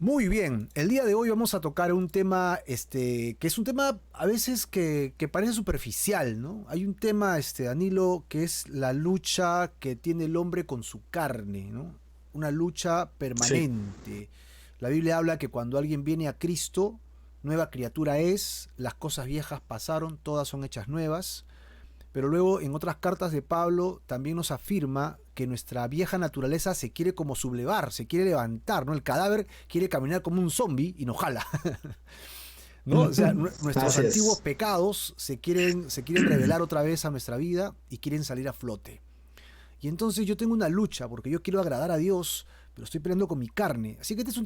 Muy bien, el día de hoy vamos a tocar un tema, que es un tema a veces que parece superficial, ¿no? Hay un tema, Danilo, que es la lucha que tiene el hombre con su carne, ¿no? Una lucha Sí, permanente. La Biblia habla que cuando alguien viene a Cristo, nueva criatura es, las cosas viejas pasaron, todas son hechas nuevas. Pero luego en otras cartas de Pablo también nos afirma que nuestra vieja naturaleza se quiere como sublevar, se quiere levantar, ¿no? El cadáver quiere caminar como un zombie y nos jala, ¿no? O sea, nuestros así antiguos es. pecados se quieren revelar otra vez a nuestra vida y quieren salir a flote. Y entonces yo tengo una lucha porque yo quiero agradar a Dios, pero estoy peleando con mi carne. Así que este es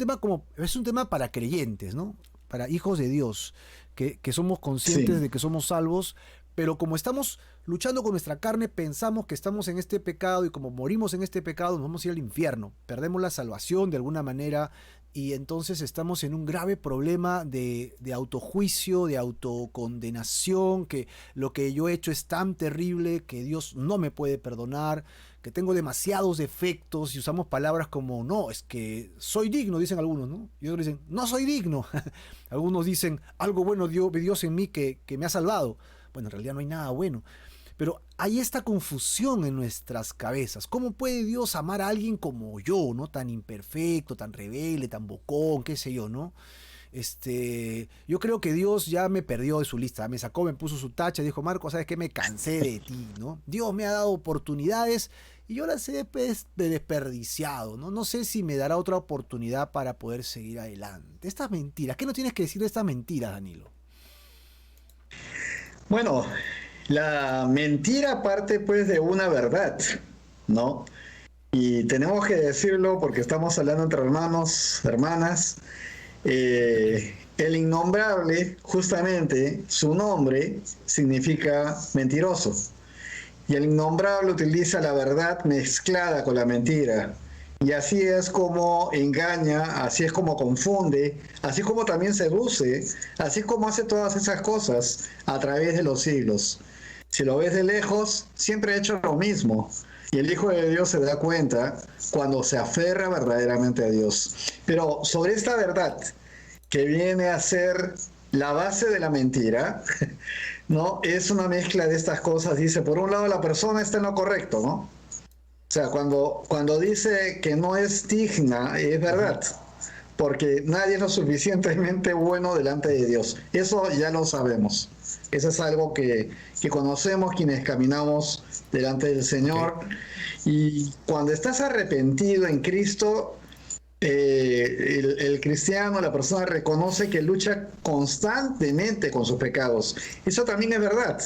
un tema para creyentes, ¿no? Para hijos de Dios, que somos conscientes Sí, de que somos salvos, pero como estamos luchando con nuestra carne, pensamos que estamos en este pecado y como morimos en este pecado, nos vamos a ir al infierno. Perdemos la salvación de alguna manera y entonces estamos en un grave problema de autojuicio, de autocondenación, que lo que yo he hecho es tan terrible que Dios no me puede perdonar, que tengo demasiados defectos y usamos palabras como no, es que soy digno, dicen algunos, ¿no? Y otros dicen, no soy digno. Algunos dicen, algo bueno dio Dios en mí que me ha salvado. Bueno, en realidad no hay nada bueno. Pero hay esta confusión en nuestras cabezas. ¿Cómo puede Dios amar a alguien como yo, ¿no? Tan imperfecto, tan rebelde, tan bocón, qué sé yo, ¿no? Yo creo que Dios ya me perdió de su lista, me sacó, me puso su tacha, dijo, Marco, ¿sabes qué? Me cansé de ti, ¿no? Dios me ha dado oportunidades y yo las he desperdiciado, ¿no? No sé si me dará otra oportunidad para poder seguir adelante. Estas mentiras, ¿qué no tienes que decir de estas mentiras, Danilo? bueno, la mentira parte pues de una verdad, ¿no? Y tenemos que decirlo porque estamos hablando entre hermanos, hermanas. El innombrable, justamente, su nombre significa mentiroso. Y el innombrable utiliza la verdad mezclada con la mentira. Y así es como engaña, así es como confunde, así como también seduce, así como hace todas esas cosas a través de los siglos. Si lo ves de lejos, siempre ha hecho lo mismo. Y el Hijo de Dios se da cuenta cuando se aferra verdaderamente a Dios. Pero sobre esta verdad, que viene a ser la base de la mentira, ¿no? Es una mezcla de estas cosas. Dice, por un lado la persona está en lo correcto, ¿no? O sea, cuando dice que no es digna, es Ujú. verdad, porque nadie es lo suficientemente bueno delante de Dios. Eso ya lo sabemos. Eso es algo que conocemos quienes caminamos delante del Ok. Señor. Y cuando estás arrepentido en Cristo, el cristiano, la persona reconoce que lucha constantemente con sus pecados. Eso también es verdad.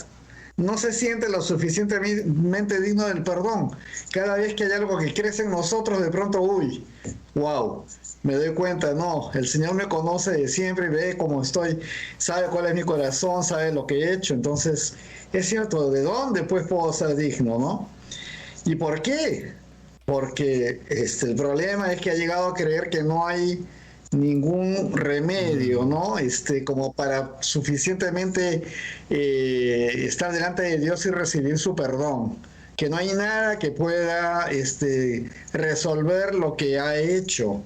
No se siente lo suficientemente digno del perdón. Cada vez que hay algo que crece en nosotros, de pronto, uy, wow, me doy cuenta, no, el Señor me conoce de siempre y ve cómo estoy, sabe cuál es mi corazón, sabe lo que he hecho. Entonces, es cierto, ¿de dónde pues puedo ser digno, no? ¿Y por qué? Porque el problema es que ha llegado a creer que no hay ningún remedio, Mm, ¿no? Como para suficientemente estar delante de Dios y recibir su perdón. Que no hay nada que pueda resolver lo que ha hecho.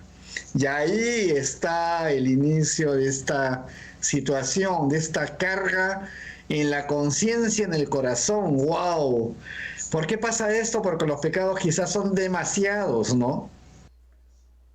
Y ahí está el inicio de esta situación, de esta carga en la conciencia, en el corazón. ¡Wow! ¿Por qué pasa esto? Porque los pecados quizás son demasiados, ¿no?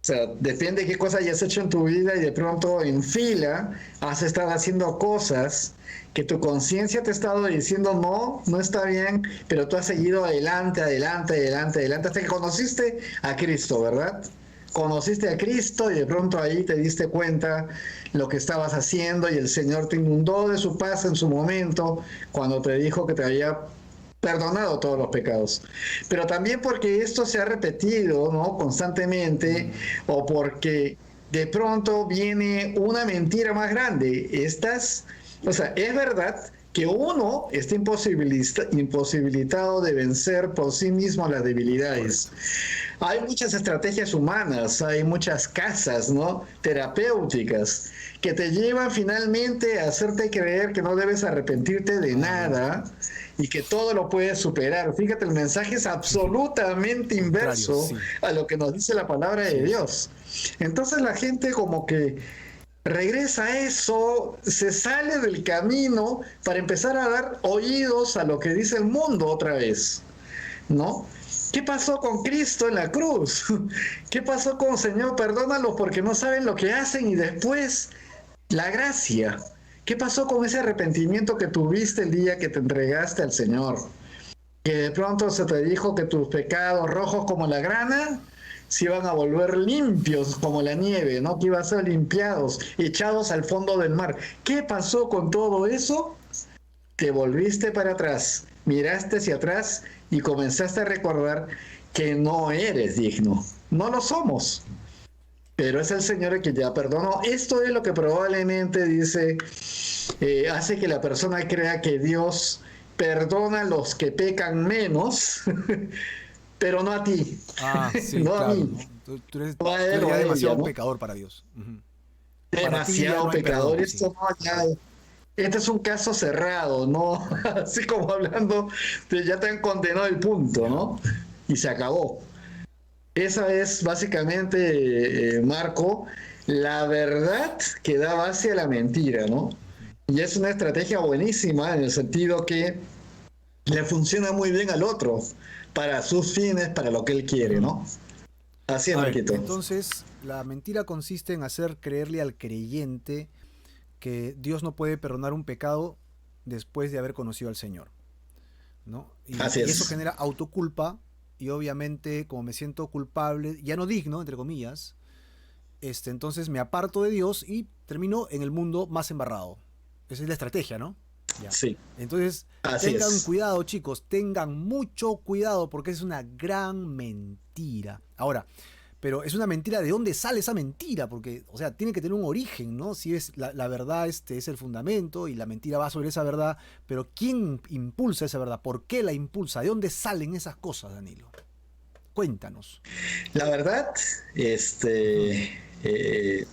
O sea, depende de qué cosa hayas hecho en tu vida y de pronto en fila has estado haciendo cosas que tu conciencia te ha estado diciendo no, no está bien, pero tú has seguido adelante, adelante, adelante, adelante, hasta que conociste a Cristo, ¿verdad? Conociste a Cristo y de pronto ahí te diste cuenta lo que estabas haciendo y el Señor te inundó de su paz en su momento cuando te dijo que te había perdonado todos los pecados. Pero también porque esto se ha repetido, ¿no? Constantemente, mm, o porque de pronto viene una mentira más grande. O sea, es verdad que uno está imposibilitado de vencer por sí mismo las debilidades. correcto. Hay muchas estrategias humanas, hay muchas casas, ¿no? Terapéuticas que te llevan finalmente a hacerte creer que no debes arrepentirte de Ah, bueno. nada y que todo lo puedes superar. Fíjate, el mensaje es absolutamente Contrario, inverso sí. a lo que nos dice la palabra de Sí. Dios. Entonces la gente como que regresa a eso, se sale del camino para empezar a dar oídos a lo que dice el mundo otra vez, ¿no? ¿Qué pasó con Cristo en la cruz? ¿Qué pasó con Señor, perdónalos porque no saben lo que hacen? Y después, la gracia. ¿Qué pasó con ese arrepentimiento que tuviste el día que te entregaste al Señor? Que de pronto se te dijo que tus pecados rojos como la grana se iban a volver limpios como la nieve, ¿no? Que iban a ser limpiados, echados al fondo del mar. ¿Qué pasó con todo eso? Te volviste para atrás, miraste hacia atrás y comenzaste a recordar que no eres digno. No lo somos. Pero es el Señor el que ya perdonó. Esto es lo que probablemente dice, hace que la persona crea que Dios perdona a los que pecan menos, pero no a ti. Sí, no claro, a mí. ¿no? Tú eres, No a tú él eres o ya a demasiado ella, ¿no? pecador para Dios. Ujú. Para ti ya Demasiado no hay pecador. perdón, sí. Esto no, ya, este es un caso cerrado, ¿no? Así como hablando, ya te han condenado el punto, Ya. ¿no? Y se acabó. Esa es básicamente, Marco, la verdad que da base a la mentira, ¿no? Ujú. Y es una estrategia buenísima en el sentido que le funciona muy bien al otro, para sus fines, para lo que él quiere, Ujú. ¿no? Así es, A ver, Marquito. entonces la mentira consiste en hacer creerle al creyente que Dios no puede perdonar un pecado después de haber conocido al Señor, ¿no? Así Y eso es. genera autoculpa y obviamente como me siento culpable, ya no digno, entre comillas, entonces me aparto de Dios y termino en el mundo más embarrado. Esa es la estrategia, ¿no? Ya. Sí, Entonces, así tengan es. cuidado, chicos, tengan mucho cuidado porque es una gran mentira. Ahora, pero es una mentira, ¿de dónde sale esa mentira? Porque, o sea, tiene que tener un origen, ¿no? Si es la verdad, es el fundamento y la mentira va sobre esa verdad, pero ¿quién impulsa esa verdad? ¿Por qué la impulsa? ¿De dónde salen esas cosas, Danilo? Cuéntanos. La verdad, Ujú. eh,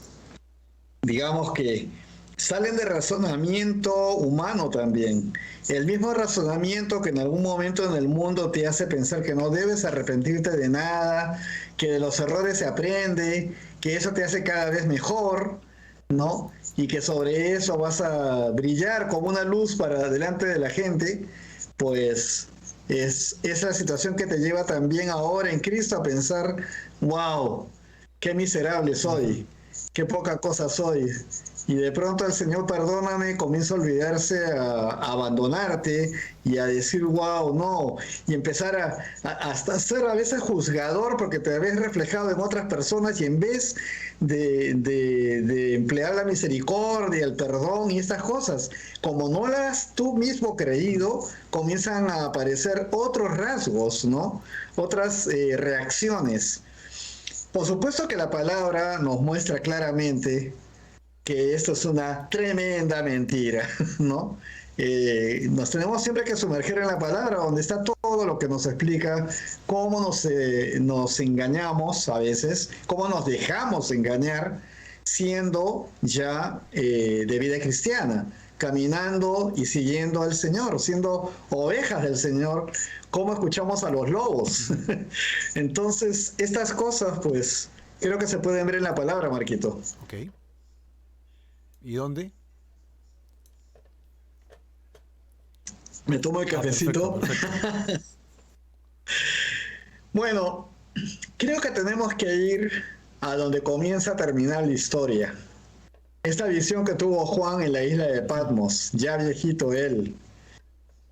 digamos que salen de razonamiento humano también. El mismo razonamiento que en algún momento en el mundo te hace pensar que no debes arrepentirte de nada, que de los errores se aprende, que eso te hace cada vez mejor, ¿no? Y que sobre eso vas a brillar como una luz para delante de la gente, pues es la situación que te lleva también ahora en Cristo a pensar, wow, qué miserable Ujú. soy, qué poca cosa soy. Y de pronto el Señor, perdóname, comienza a olvidarse, a abandonarte y a decir, wow, no, y empezar hasta ser a veces juzgador porque te ves reflejado en otras personas y en vez de emplear la misericordia, el perdón y estas cosas, como no las has tú mismo creído, comienzan a aparecer otros rasgos, ¿no? Otras reacciones. Por supuesto que la palabra nos muestra claramente que esto es una tremenda mentira, ¿no? Nos tenemos siempre que sumergir en la palabra, donde está todo lo que nos explica cómo nos engañamos a veces, cómo nos dejamos engañar siendo ya de vida cristiana, caminando y siguiendo al Señor, siendo ovejas del Señor, cómo escuchamos a los lobos. Ujú. Entonces, estas cosas, pues, creo que se pueden ver en la palabra, Marquito. Ok. ¿Y dónde? Me tomo el Ah, perfecto, cafecito. perfecto. Bueno, creo que tenemos que ir a donde comienza a terminar la historia. Esta visión que tuvo Juan en la isla de Ujú. Patmos, ya viejito él,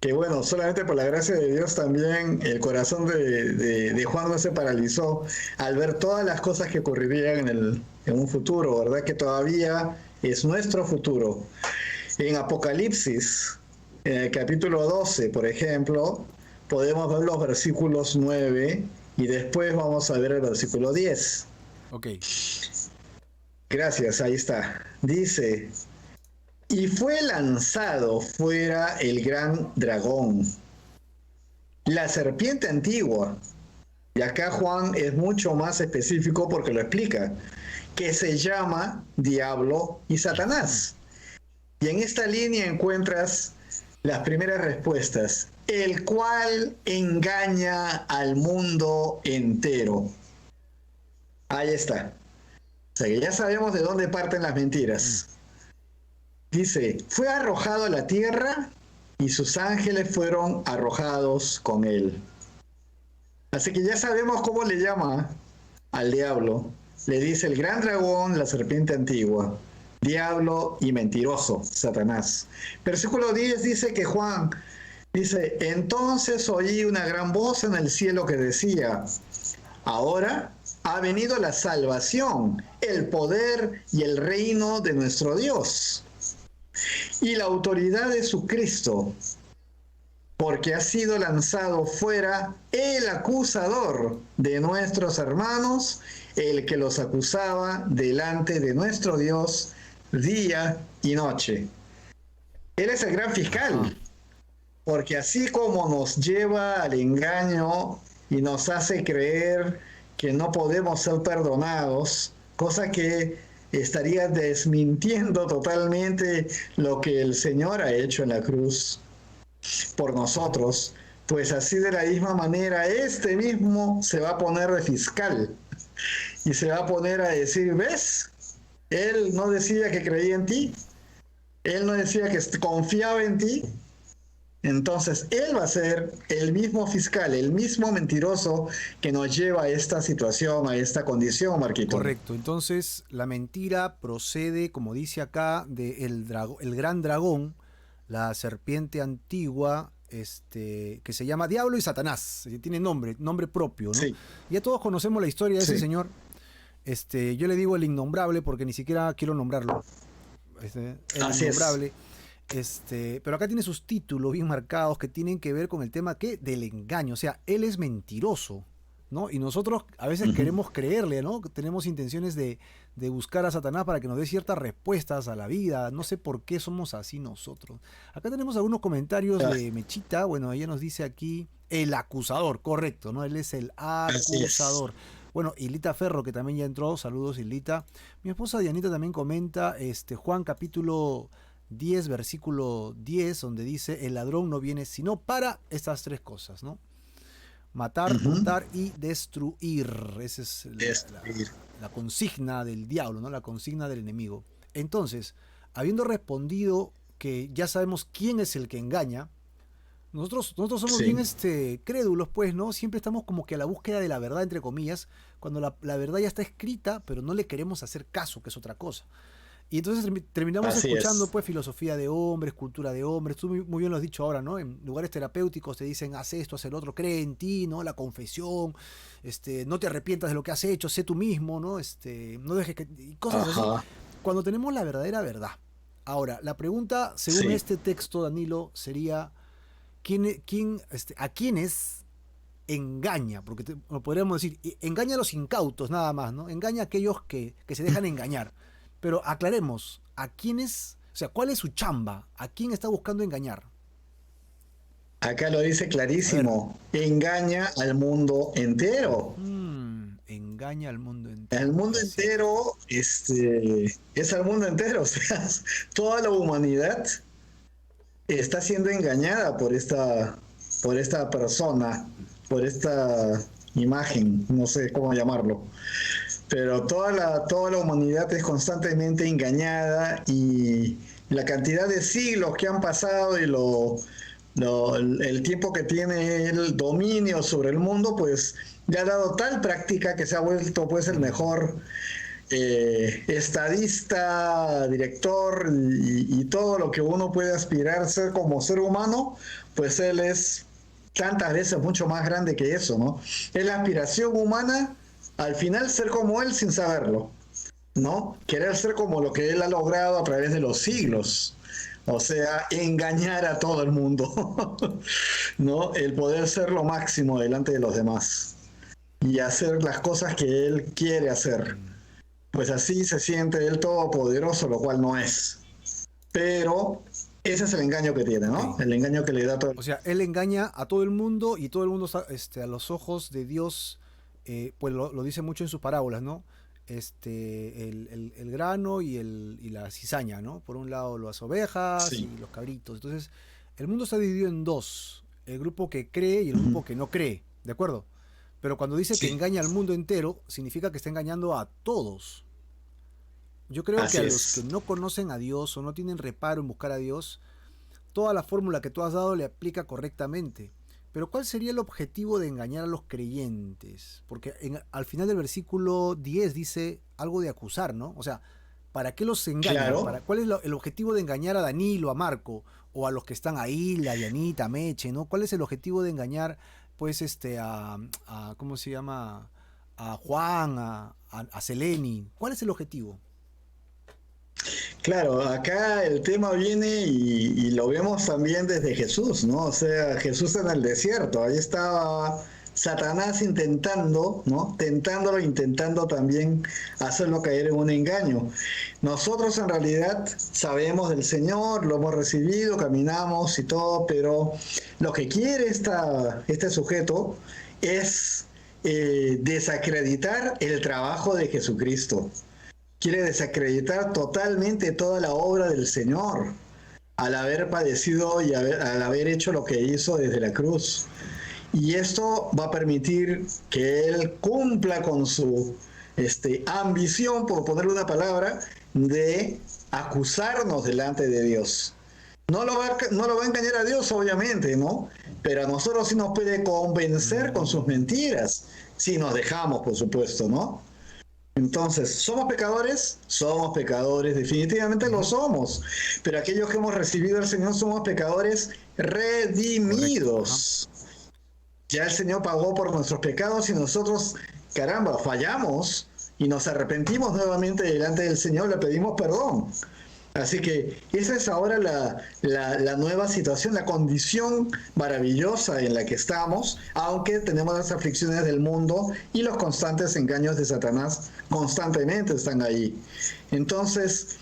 que bueno, solamente por la gracia de Dios también el corazón de Juan no se paralizó al ver todas las cosas que ocurrirían en un futuro, ¿verdad? Que todavía es nuestro futuro. En Apocalipsis, en el capítulo 12, por ejemplo, podemos ver los versículos 9 y después vamos a ver el versículo 10. Ok. Gracias, ahí está. Dice, y fue lanzado fuera el gran dragón, la serpiente antigua. Y acá Juan es mucho más específico porque lo explica, que se llama Diablo y Ujú. Satanás. Y en esta línea encuentras las primeras respuestas, el cual engaña al mundo entero. Ahí está. O sea que ya sabemos de dónde parten las mentiras. Dice, fue arrojado a la tierra y sus ángeles fueron arrojados con él. Así que ya sabemos cómo le llama al diablo. Le dice el gran dragón, la serpiente antigua, diablo y mentiroso, Satanás. Versículo 10 dice que Juan dice, entonces oí una gran voz en el cielo que decía, ahora ha venido la salvación, el poder y el reino de nuestro Dios y la autoridad de su Cristo, porque ha sido lanzado fuera el acusador de nuestros hermanos, el que los acusaba delante de nuestro Dios día y noche. Él es el gran fiscal, porque así como nos lleva al engaño y nos hace creer que no podemos ser perdonados, cosa que estaría desmintiendo totalmente lo que el Señor ha hecho en la cruz por nosotros, pues así de la misma manera este mismo se va a poner de fiscal y se va a poner a decir, ¿ves? Él no decía que creía en ti, él no decía que confiaba en ti, entonces él va a ser el mismo fiscal, el mismo mentiroso que nos lleva a esta situación, a esta condición, Marquito. Correcto, entonces la mentira procede, como dice acá, del el gran dragón, la serpiente antigua, que se llama Diablo y Satanás, tiene nombre propio, ¿no? Sí. Ya todos conocemos la historia de ese Sí. señor. Yo le digo el innombrable porque ni siquiera quiero nombrarlo. El Así es. innombrable. Pero acá tiene sus títulos bien marcados que tienen que ver con el tema del engaño. O sea, él es mentiroso, ¿no? Y nosotros a veces queremos creerle, ¿no? Tenemos intenciones de buscar a Satanás para que nos dé ciertas respuestas a la vida. No sé por qué somos así nosotros. Acá tenemos algunos comentarios de Mechita. Bueno, ella nos dice aquí el acusador, correcto, ¿no? Él es el acusador. Bueno, Hilita Ferro, que también ya entró. Saludos, Hilita. Mi esposa Dianita también comenta Juan capítulo 10, versículo 10, donde dice, el ladrón no viene sino para estas tres cosas, ¿no? Matar, hurtar y destruir. Esa es la consigna del diablo, ¿no? La consigna del enemigo. Entonces, habiendo respondido que ya sabemos quién es el que engaña, nosotros somos bien crédulos, pues, ¿no? Siempre estamos como que a la búsqueda de la verdad, entre comillas, cuando la verdad ya está escrita, pero no le queremos hacer caso, que es otra cosa. Y entonces terminamos escuchando pues filosofía de hombres, cultura de hombres. Tú muy bien lo has dicho ahora, ¿no? En lugares terapéuticos te dicen, haz esto, haz el otro, cree en ti, ¿no? La confesión, no te arrepientas de lo que has hecho, sé tú mismo, ¿no? No dejes que... y cosas así. Cuando tenemos la verdadera verdad. Ahora, la pregunta, según este texto, Danilo, sería, ¿a quiénes engaña? Porque lo podríamos decir, engaña a los incautos nada más, ¿no? Engaña a aquellos que se dejan engañar. Pero aclaremos, ¿a quiénes, o sea, cuál es su chamba? ¿A quién está buscando engañar? Acá lo dice clarísimo, engaña al mundo entero. Engaña al mundo entero. El mundo entero es al mundo entero, o sea, toda la humanidad está siendo engañada por esta persona, por esta imagen, no sé cómo llamarlo. Pero toda la humanidad es constantemente engañada y la cantidad de siglos que han pasado y el tiempo que tiene el dominio sobre el mundo, pues le ha dado tal práctica que se ha vuelto pues el mejor estadista, director y todo lo que uno puede aspirar a ser como ser humano, pues él es tantas veces mucho más grande que eso, ¿no? Es la aspiración humana. Al final ser como él sin saberlo, ¿no? Querer ser como lo que él ha logrado a través de los siglos. O sea, engañar a todo el mundo, ¿no? El poder ser lo máximo delante de los demás y hacer las cosas que él quiere hacer. Pues así se siente él todopoderoso, lo cual no es. Pero ese es el engaño que tiene, ¿no? El engaño que le da a todo. O sea, él engaña a todo el mundo y todo el mundo está, a los ojos de Dios. Pues lo dice mucho en sus parábolas, ¿no? El grano y la cizaña, ¿no? Por un lado las ovejas y los cabritos. Entonces, el mundo está dividido en dos. El grupo que cree y el grupo que no cree, ¿de acuerdo? Pero cuando dice que engaña al mundo entero, significa que está engañando a todos. Yo creo que a Así los que es. no conocen a Dios o no tienen reparo en buscar a Dios, toda la fórmula que tú has dado le aplica correctamente. Pero ¿cuál sería el objetivo de engañar a los creyentes? Porque al final del versículo 10 dice algo de acusar, ¿no? O sea, ¿para qué los engañan? Claro. ¿Cuál es el objetivo de engañar a Danilo, a Marco, o a los que están ahí, la Dianita, a Meche, ¿no? ¿Cuál es el objetivo de engañar, pues, ¿cómo se llama? A Juan, a Seleni. ¿Cuál es el objetivo? Claro, acá el tema viene y lo vemos también desde Jesús, ¿no? O sea, Jesús en el desierto, ahí estaba Satanás intentando, ¿no? Tentándolo, intentando también hacerlo caer en un engaño. Nosotros en realidad sabemos del Señor, lo hemos recibido, caminamos y todo, pero lo que quiere este sujeto es desacreditar el trabajo de Jesucristo. Quiere desacreditar totalmente toda la obra del Señor al haber padecido y al haber hecho lo que hizo desde la cruz. Y esto va a permitir que Él cumpla con su ambición, por ponerle una palabra, de acusarnos delante de Dios. No lo va a engañar a Dios, obviamente, ¿no? Pero a nosotros sí nos puede convencer con sus Mm, mentiras, si nos dejamos, por supuesto, ¿no? Entonces, ¿somos pecadores, definitivamente lo ujú, somos, pero aquellos que hemos recibido al Señor somos pecadores correcto, ajá. redimidos. Ya el Señor pagó por nuestros pecados y nosotros, caramba, fallamos y nos arrepentimos nuevamente delante del Señor, le pedimos perdón. Así que esa es ahora la nueva situación, la condición maravillosa en la que estamos, aunque tenemos las aflicciones del mundo y los constantes engaños de Satanás constantemente están ahí. Entonces,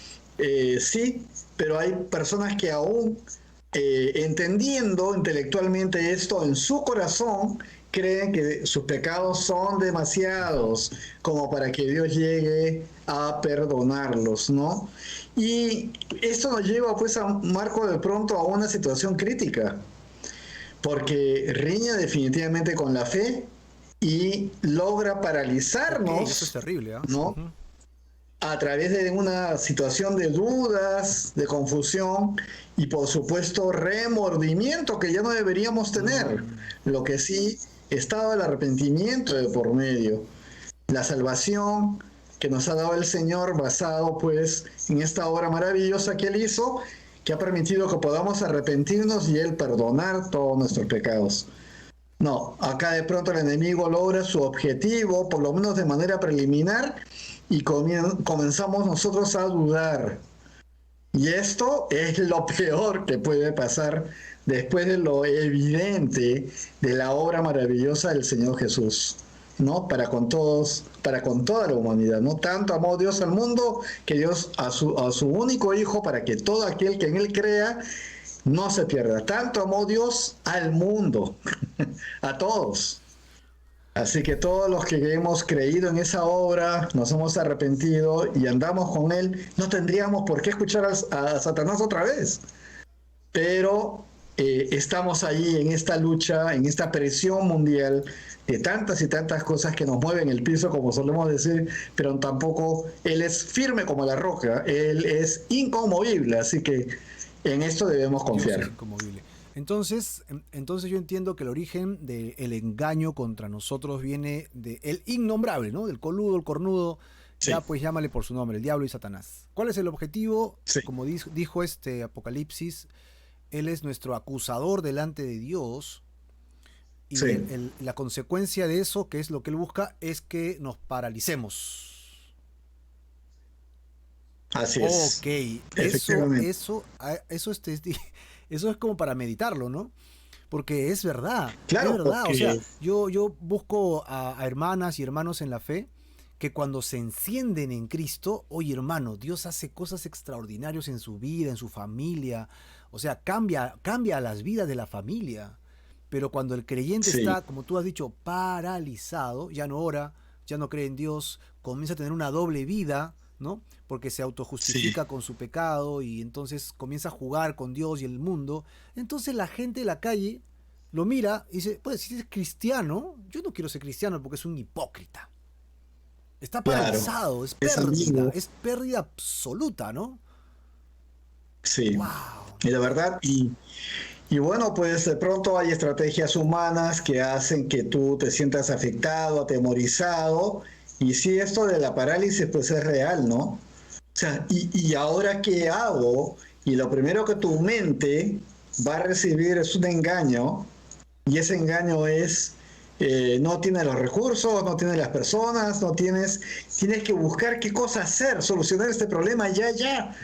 sí, pero hay personas que aún entendiendo intelectualmente esto en su corazón, creen que sus pecados son demasiados como para que Dios llegue a perdonarlos, ¿no? Y esto nos lleva pues a Marco de pronto a una situación crítica, porque riña definitivamente con la fe y logra Ok, eso es paralizarnos, terrible, ¿ah? ¿no? Ujú. A través de una situación de dudas, de confusión y por supuesto remordimiento que ya no deberíamos tener. Mm, Lo que sí estaba el arrepentimiento de por medio, la salvación que nos ha dado el Señor basado pues en esta obra maravillosa que Él hizo, que ha permitido que podamos arrepentirnos y Él perdonar todos nuestros pecados. No, acá de pronto el enemigo logra su objetivo, por lo menos de manera preliminar, y comenzamos nosotros a dudar. Y esto es lo peor que puede pasar después de lo evidente de la obra maravillosa del Señor Jesús, ¿no? Para con todos, para con toda la humanidad, ¿no? Tanto amó Dios al mundo que Dios a su único Hijo para que todo aquel que en Él crea no se pierda. Tanto amó Dios al mundo, a todos. Así que todos los que hemos creído en esa obra, nos hemos arrepentido y andamos con Él, no tendríamos por qué escuchar a Satanás otra vez. Pero estamos ahí en esta lucha, en esta presión mundial de tantas y tantas cosas que nos mueven el piso, como solemos decir, pero tampoco Él es firme como la roca, Él es inconmovible, así que en esto debemos Dios es confiar. inconmovible. Entonces yo entiendo que el origen del engaño contra nosotros viene del innombrable, ¿no? Del coludo, el cornudo, ya Sí, pues llámale por su nombre, el diablo y Satanás. ¿Cuál es el objetivo? sí, Como dijo este Apocalipsis, él es nuestro acusador delante de Dios y sí, la consecuencia de eso, que es lo que él busca, es que nos paralicemos. así Ok, es, efectivamente. eso es como para meditarlo, ¿no? Porque es Claro, verdad, o sea, porque yo busco a hermanas y hermanos en la fe que cuando se encienden en Cristo, oye hermano, Dios hace cosas extraordinarias en su vida, en su familia, o sea, cambia las vidas de la familia. Pero cuando el creyente sí, está, como tú has dicho, paralizado, ya no ora, ya no cree en Dios, comienza a tener una doble vida, ¿no? Porque se sí. autojustifica con su pecado y entonces comienza a jugar con Dios y el mundo. Entonces la gente de la calle lo mira y dice, pues si es cristiano, yo no quiero ser cristiano porque es un hipócrita. Está Claro, paralizado, es amigo, es pérdida absoluta, ¿no? sí. ¡Wow! Y la verdad, y bueno, pues de pronto hay estrategias humanas que hacen que tú te sientas afectado, atemorizado, y sí, esto de la parálisis pues es real, ¿no? O sea, ¿y ahora qué hago? Y lo primero que tu mente va a recibir es un engaño, y ese engaño es, no tienes los recursos, no tienes las personas, no tienes, tienes que buscar qué cosa hacer, solucionar este problema ya, ya.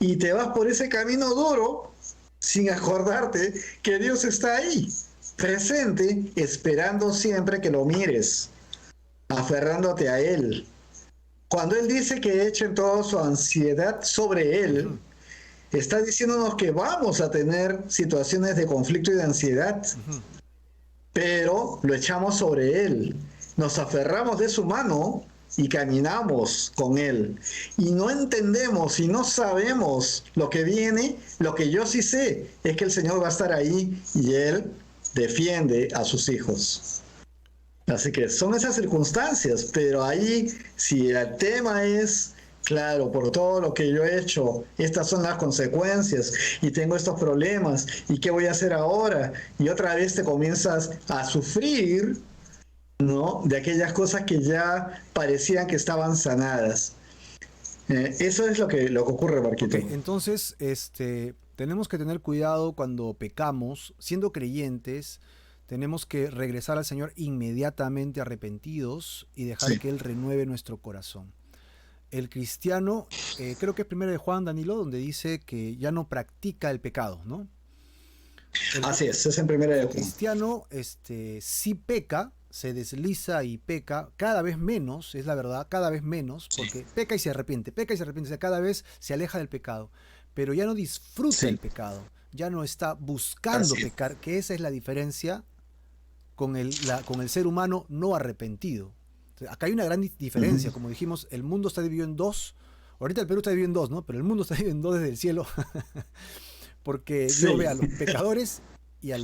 Y te vas por ese camino duro sin acordarte que Dios está ahí, presente, esperando siempre que lo mires, aferrándote a Él. Cuando Él dice que echen toda su ansiedad sobre Él, Ujú, está diciéndonos que vamos a tener situaciones de conflicto y de ansiedad, ujú. pero lo echamos sobre Él, nos aferramos de su mano y caminamos con Él. Y no entendemos y no sabemos lo que viene, lo que yo sí sé es que el Señor va a estar ahí y Él defiende a sus hijos. Así que son esas circunstancias, pero ahí si el tema es, claro, por todo lo que yo he hecho, estas son las consecuencias y tengo estos problemas y qué voy a hacer ahora, y otra vez te comienzas a sufrir, ¿no? De aquellas cosas que ya parecían que estaban sanadas. Eso es lo que ocurre, Ok, Marquito. entonces, tenemos que tener cuidado cuando pecamos, siendo creyentes, tenemos que regresar al Señor inmediatamente arrepentidos y dejar Sí, que Él renueve nuestro corazón. El cristiano, creo que es primero de Juan Danilo, donde dice que ya no practica el pecado, ¿no? El, así es en primera de el Juan. cristiano, sí peca, se desliza y peca, cada vez menos, es la verdad, cada vez menos, Sí, porque peca y se arrepiente, o sea, cada vez se aleja del pecado, pero ya no disfruta el sí, pecado, ya no está buscando así es. pecar, que esa es la diferencia con con el ser humano no arrepentido. O sea, acá hay una gran diferencia, Ujú. como dijimos, el mundo está dividido en dos, ahorita el Perú está dividido en dos, ¿no? Pero el mundo está dividido en dos desde el cielo, porque Dios ve Sí, a los pecadores y a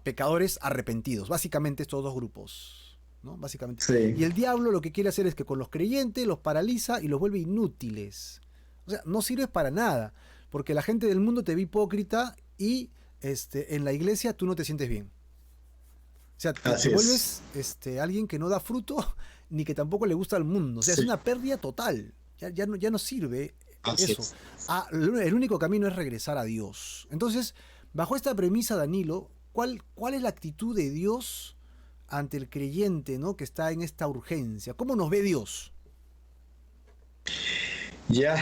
pecadores arrepentidos, básicamente estos dos grupos, ¿no? Básicamente. Y sí. el diablo lo que quiere hacer es que con los creyentes los paraliza y los vuelve inútiles. O sea, no sirves para nada, porque la gente del mundo te ve hipócrita y en la iglesia tú no te sientes bien. O sea, te Así es. vuelves alguien que no da fruto ni que tampoco le gusta al mundo. O sea, es Sí, una pérdida total. Ya no sirve así eso. es. Ah, el único camino es regresar a Dios. Entonces, bajo esta premisa, Danilo, ¿cuál es la actitud de Dios ante el creyente, ¿no? Que está en esta urgencia? ¿Cómo nos ve Dios? Ya,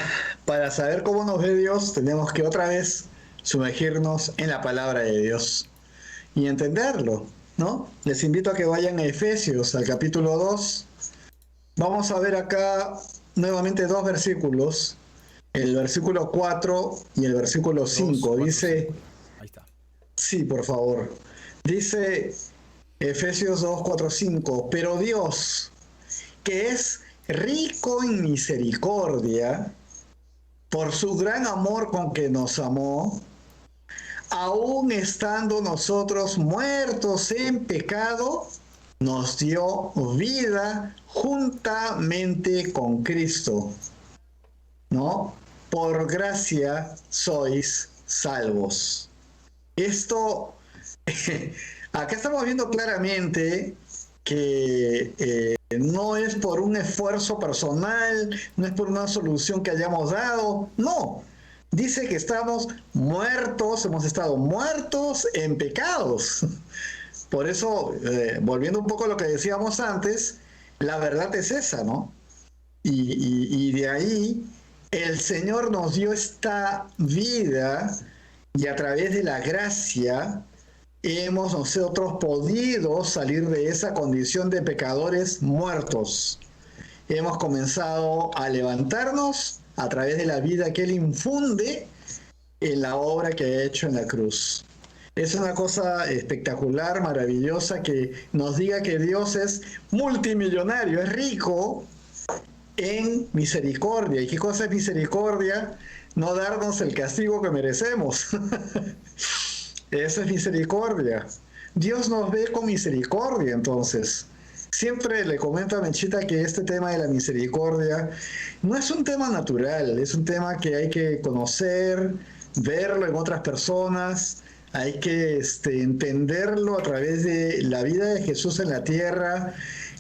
para saber cómo nos ve Dios, tenemos que otra vez sumergirnos en la palabra de Dios y entenderlo, ¿no? Les invito a que vayan a Efesios, al capítulo 2. Vamos a ver acá nuevamente dos versículos, el versículo 4 y el versículo 2 5. 4 Dice, 5 ya. Ahí está. sí, por favor. Dice Efesios 2 4 5. Pero Dios, que es rico en misericordia, por su gran amor con que nos amó, aun estando nosotros muertos en pecado, nos dio vida juntamente con Cristo, ¿no? Por gracia sois salvos. Esto, acá estamos viendo claramente que no es por un esfuerzo personal, no es por una solución que hayamos dado, no. Dice que estamos muertos, hemos estado muertos en pecados. Por eso, volviendo un poco a lo que decíamos antes, la verdad es esa, ¿no? Y de ahí el Señor nos dio esta vida y a través de la gracia hemos nosotros podido salir de esa condición de pecadores muertos. Hemos comenzado a levantarnos a través de la vida que Él infunde en la obra que ha hecho en la cruz. Es una cosa espectacular, maravillosa, que nos diga que Dios es multimillonario, es rico en misericordia. ¿Y qué cosa es misericordia? No darnos el castigo que merecemos. Eso es misericordia. Dios nos ve con misericordia, entonces. Siempre le comento a Mechita que este tema de la misericordia no es un tema natural, es un tema que hay que conocer, verlo en otras personas, hay que entenderlo a través de la vida de Jesús en la tierra,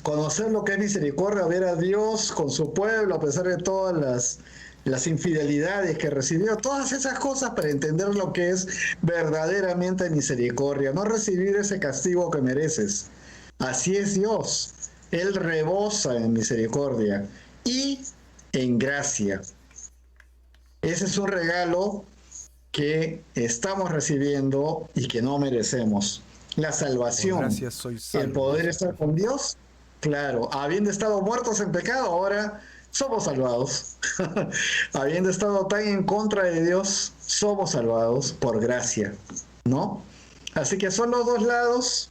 conocer lo que es misericordia, ver a Dios con su pueblo a pesar de todas las infidelidades que recibió, todas esas cosas para entender lo que es verdaderamente misericordia, no recibir ese castigo que mereces. Así es Dios. Él rebosa en misericordia y en gracia. Ese es un regalo que estamos recibiendo y que no merecemos. La Por salvación, gracias soy el salvo, poder dice estar acá. con Dios, claro, habiendo estado muertos en pecado, ahora somos salvados. Habiendo estado tan en contra de Dios, somos salvados por gracia, ¿no? Así que son los dos lados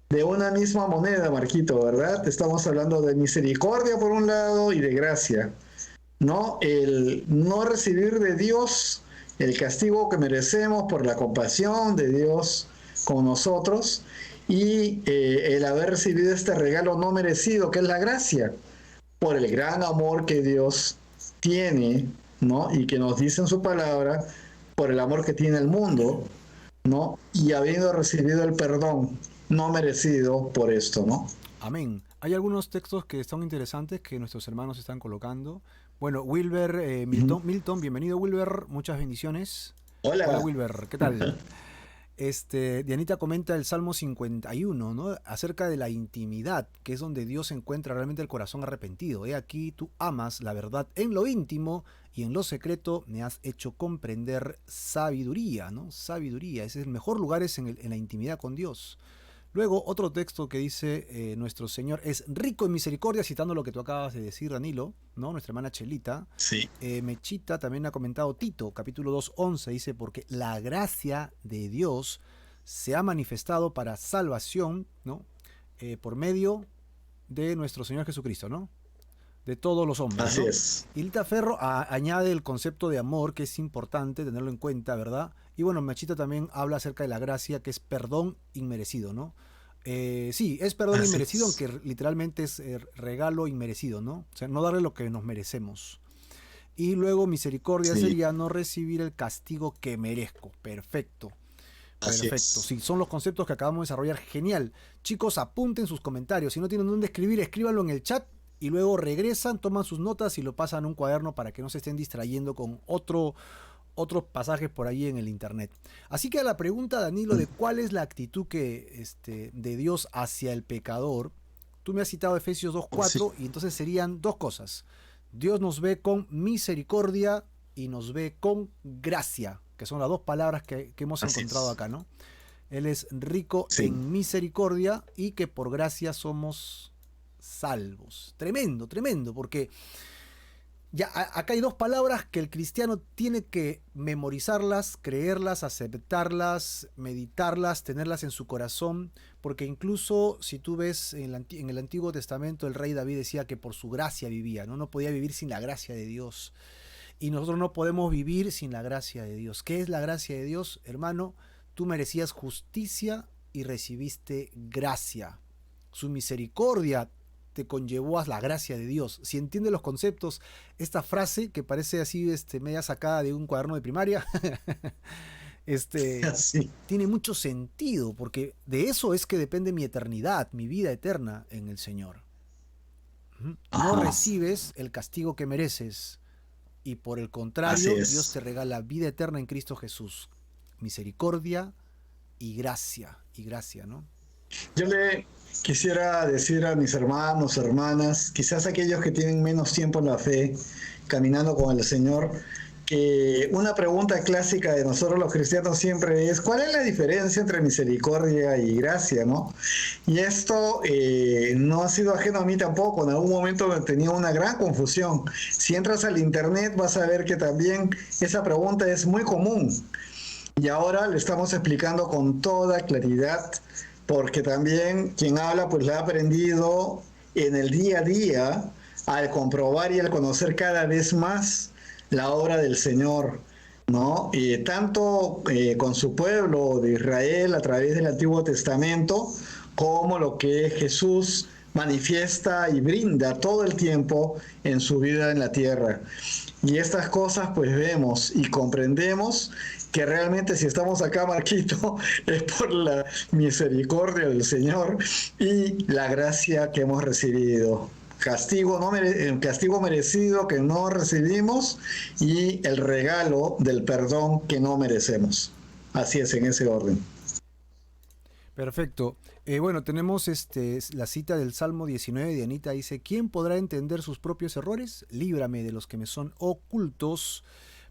de una misma moneda, Marquito, ¿verdad? Estamos hablando de misericordia por un lado y de gracia, ¿no? El no recibir de Dios el castigo que merecemos por la compasión de Dios con nosotros y el haber recibido este regalo no merecido, que es la gracia, por el gran amor que Dios tiene, ¿no? Y que nos dice en su palabra, por el amor que tiene el mundo, ¿no? Y habiendo recibido el perdón no merecido por esto, ¿no? Amén. Hay algunos textos que son interesantes que nuestros hermanos están colocando. Bueno, Wilber Milton, bienvenido Wilber, muchas bendiciones. Hola Hola. Wilber, ¿qué tal? Dianita comenta el Salmo 51, ¿no? Acerca de la intimidad, que es donde Dios encuentra realmente el corazón arrepentido. He aquí, tú amas la verdad en lo íntimo y en lo secreto me has hecho comprender sabiduría, ¿no? Sabiduría, ese es el mejor lugar, es en la intimidad con Dios. Luego, otro texto que dice nuestro Señor es rico en misericordia, citando lo que tú acabas de decir, Danilo, ¿no? Nuestra hermana Chelita. Sí. Mechita también ha comentado Tito, capítulo 2:11, dice, porque la gracia de Dios se ha manifestado para salvación, ¿no? Por medio de nuestro Señor Jesucristo, ¿no? De todos los hombres, Así ¿no? es. Y Lita Ferro añade el concepto de amor, que es importante tenerlo en cuenta, ¿verdad? Y bueno, Machita también habla acerca de la gracia, que es perdón inmerecido, ¿no? Sí, es perdón Así inmerecido, es. aunque literalmente es regalo inmerecido, ¿no? O sea, no darle lo que nos merecemos. Y luego misericordia Sí, sería no recibir el castigo que merezco. Perfecto. así Perfecto. es. Sí, son los conceptos que acabamos de desarrollar. Genial. Chicos, apunten sus comentarios. Si no tienen dónde escribir, escríbanlo en el chat y luego regresan, toman sus notas y lo pasan a un cuaderno para que no se estén distrayendo con otros pasajes por ahí en el internet. Así que a la pregunta, Danilo, de cuál es la actitud de Dios hacia el pecador, tú me has citado Efesios Sí, 2:4 y entonces serían dos cosas. Dios nos ve con misericordia y nos ve con gracia, que son las dos palabras que hemos así encontrado es. acá, ¿no? Él es rico Sí, en misericordia y que por gracia somos salvos. Tremendo, tremendo, porque ya acá hay dos palabras que el cristiano tiene que memorizarlas, creerlas, aceptarlas, meditarlas, tenerlas en su corazón, porque incluso si tú ves en el Antiguo Testamento, el rey David decía que por su gracia vivía, ¿no? No podía vivir sin la gracia de Dios. Y nosotros no podemos vivir sin la gracia de Dios. ¿Qué es la gracia de Dios, hermano? Tú merecías justicia y recibiste gracia. Su misericordia te conllevó a la gracia de Dios. Si entiendes los conceptos, esta frase que parece así media sacada de un cuaderno de primaria, este, así, tiene mucho sentido, porque de eso es que depende mi eternidad, mi vida eterna en el Señor. No ajá, recibes el castigo que mereces y por el así contrario, Dios te es. regala vida eterna en Cristo Jesús. Misericordia y gracia, ¿no? Yo le quisiera decir a mis hermanos, hermanas, quizás aquellos que tienen menos tiempo en la fe, caminando con el Señor, que una pregunta clásica de nosotros los cristianos siempre es, ¿cuál es la diferencia entre misericordia y gracia, no? Y esto no ha sido ajeno a mí tampoco, en algún momento tenía una gran confusión. Si entras al internet vas a ver que también esa pregunta es muy común. Y ahora le estamos explicando con toda claridad, porque también quien habla pues la ha aprendido en el día a día al comprobar y al conocer cada vez más la obra del Señor, ¿no? Y tanto con su pueblo de Israel a través del Antiguo Testamento, como lo que Jesús manifiesta y brinda todo el tiempo en su vida en la tierra. Y estas cosas pues vemos y comprendemos que realmente si estamos acá, Marquito, es por la misericordia del Señor y la gracia que hemos recibido. Castigo, castigo merecido que no recibimos y el regalo del perdón que no merecemos. Así es, en ese orden. Perfecto. Bueno, tenemos la cita del Salmo 19 de Anita. Dice, ¿quién podrá entender sus propios errores? Líbrame de los que me son ocultos.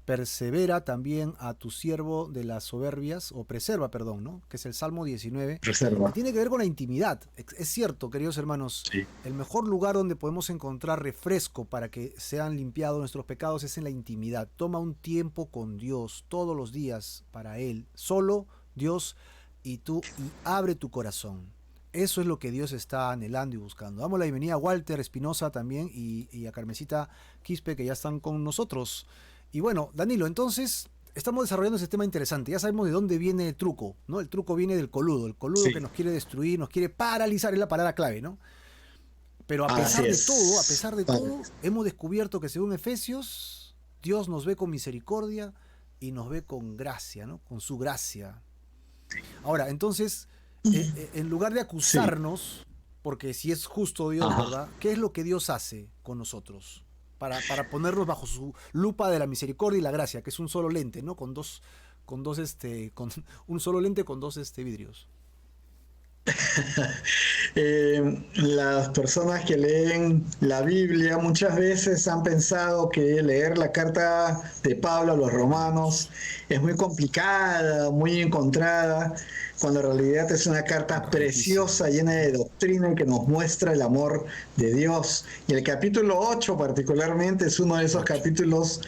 Persevera también a tu siervo de las soberbias, o preserva, perdón, ¿no? Que es el Salmo 19. Y Reserva. tiene que ver con la intimidad. Es cierto, queridos hermanos, Sí. el mejor lugar donde podemos encontrar refresco para que sean limpiados nuestros pecados es en la intimidad. Toma un tiempo con Dios todos los días para Él. Solo Dios y tú, y abre tu corazón. Eso es lo que Dios está anhelando y buscando. Damos la bienvenida a Walter Espinosa también y a Carmencita Quispe, que ya están con nosotros. Y bueno, Danilo, entonces estamos desarrollando ese tema interesante. Ya sabemos de dónde viene el truco, ¿no? El truco viene del coludo. El coludo Sí. que nos quiere destruir, nos quiere paralizar, es la palabra clave, ¿no? Pero Así a pesar de es. todo, hemos descubierto que según Efesios, Dios nos ve con misericordia y nos ve con gracia, ¿no? Con su gracia. Ahora, entonces, en lugar de Sí. acusarnos, porque si es justo Dios, Ajá. ¿verdad? ¿Qué es lo que Dios hace con nosotros? Para ponernos bajo su lupa de la misericordia y la gracia, que es un solo lente, ¿no? Con un solo lente con dos vidrios. Las personas que leen la Biblia muchas veces han pensado que leer la carta de Pablo a los romanos es muy complicada, muy encontrada, cuando en realidad es una carta Correctísimo. preciosa, llena de doctrina que nos muestra el amor de Dios. Y el capítulo 8 particularmente es uno de esos 8. capítulos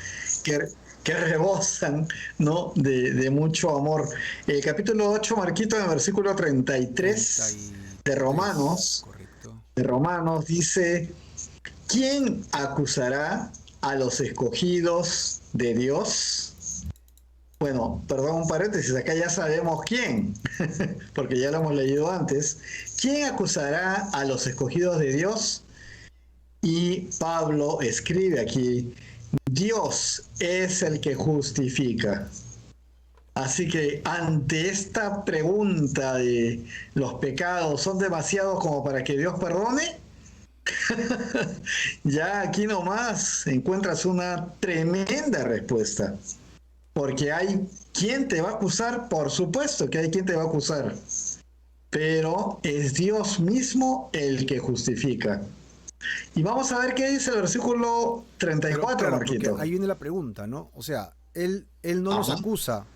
que, que rebosan, ¿no? de mucho amor. El capítulo 8, Marquito, en el versículo 33 de 33, Romanos, correcto. dice, ¿quién acusará a los escogidos de Dios? Bueno, perdón, un paréntesis, acá ya sabemos quién, porque ya lo hemos leído antes. ¿Quién acusará a los escogidos de Dios? Y Pablo escribe aquí, Dios es el que justifica. Así que ante esta pregunta de los pecados son demasiados como para que Dios perdone, ya aquí nomás encuentras una tremenda respuesta. Porque hay quien te va a acusar, por supuesto que hay quien te va a acusar, pero es Dios mismo el que justifica. Y vamos a ver qué dice el versículo Pero 34, claro, porque Marquito. ahí viene la pregunta, ¿no? O sea, él no nos Ajá, acusa,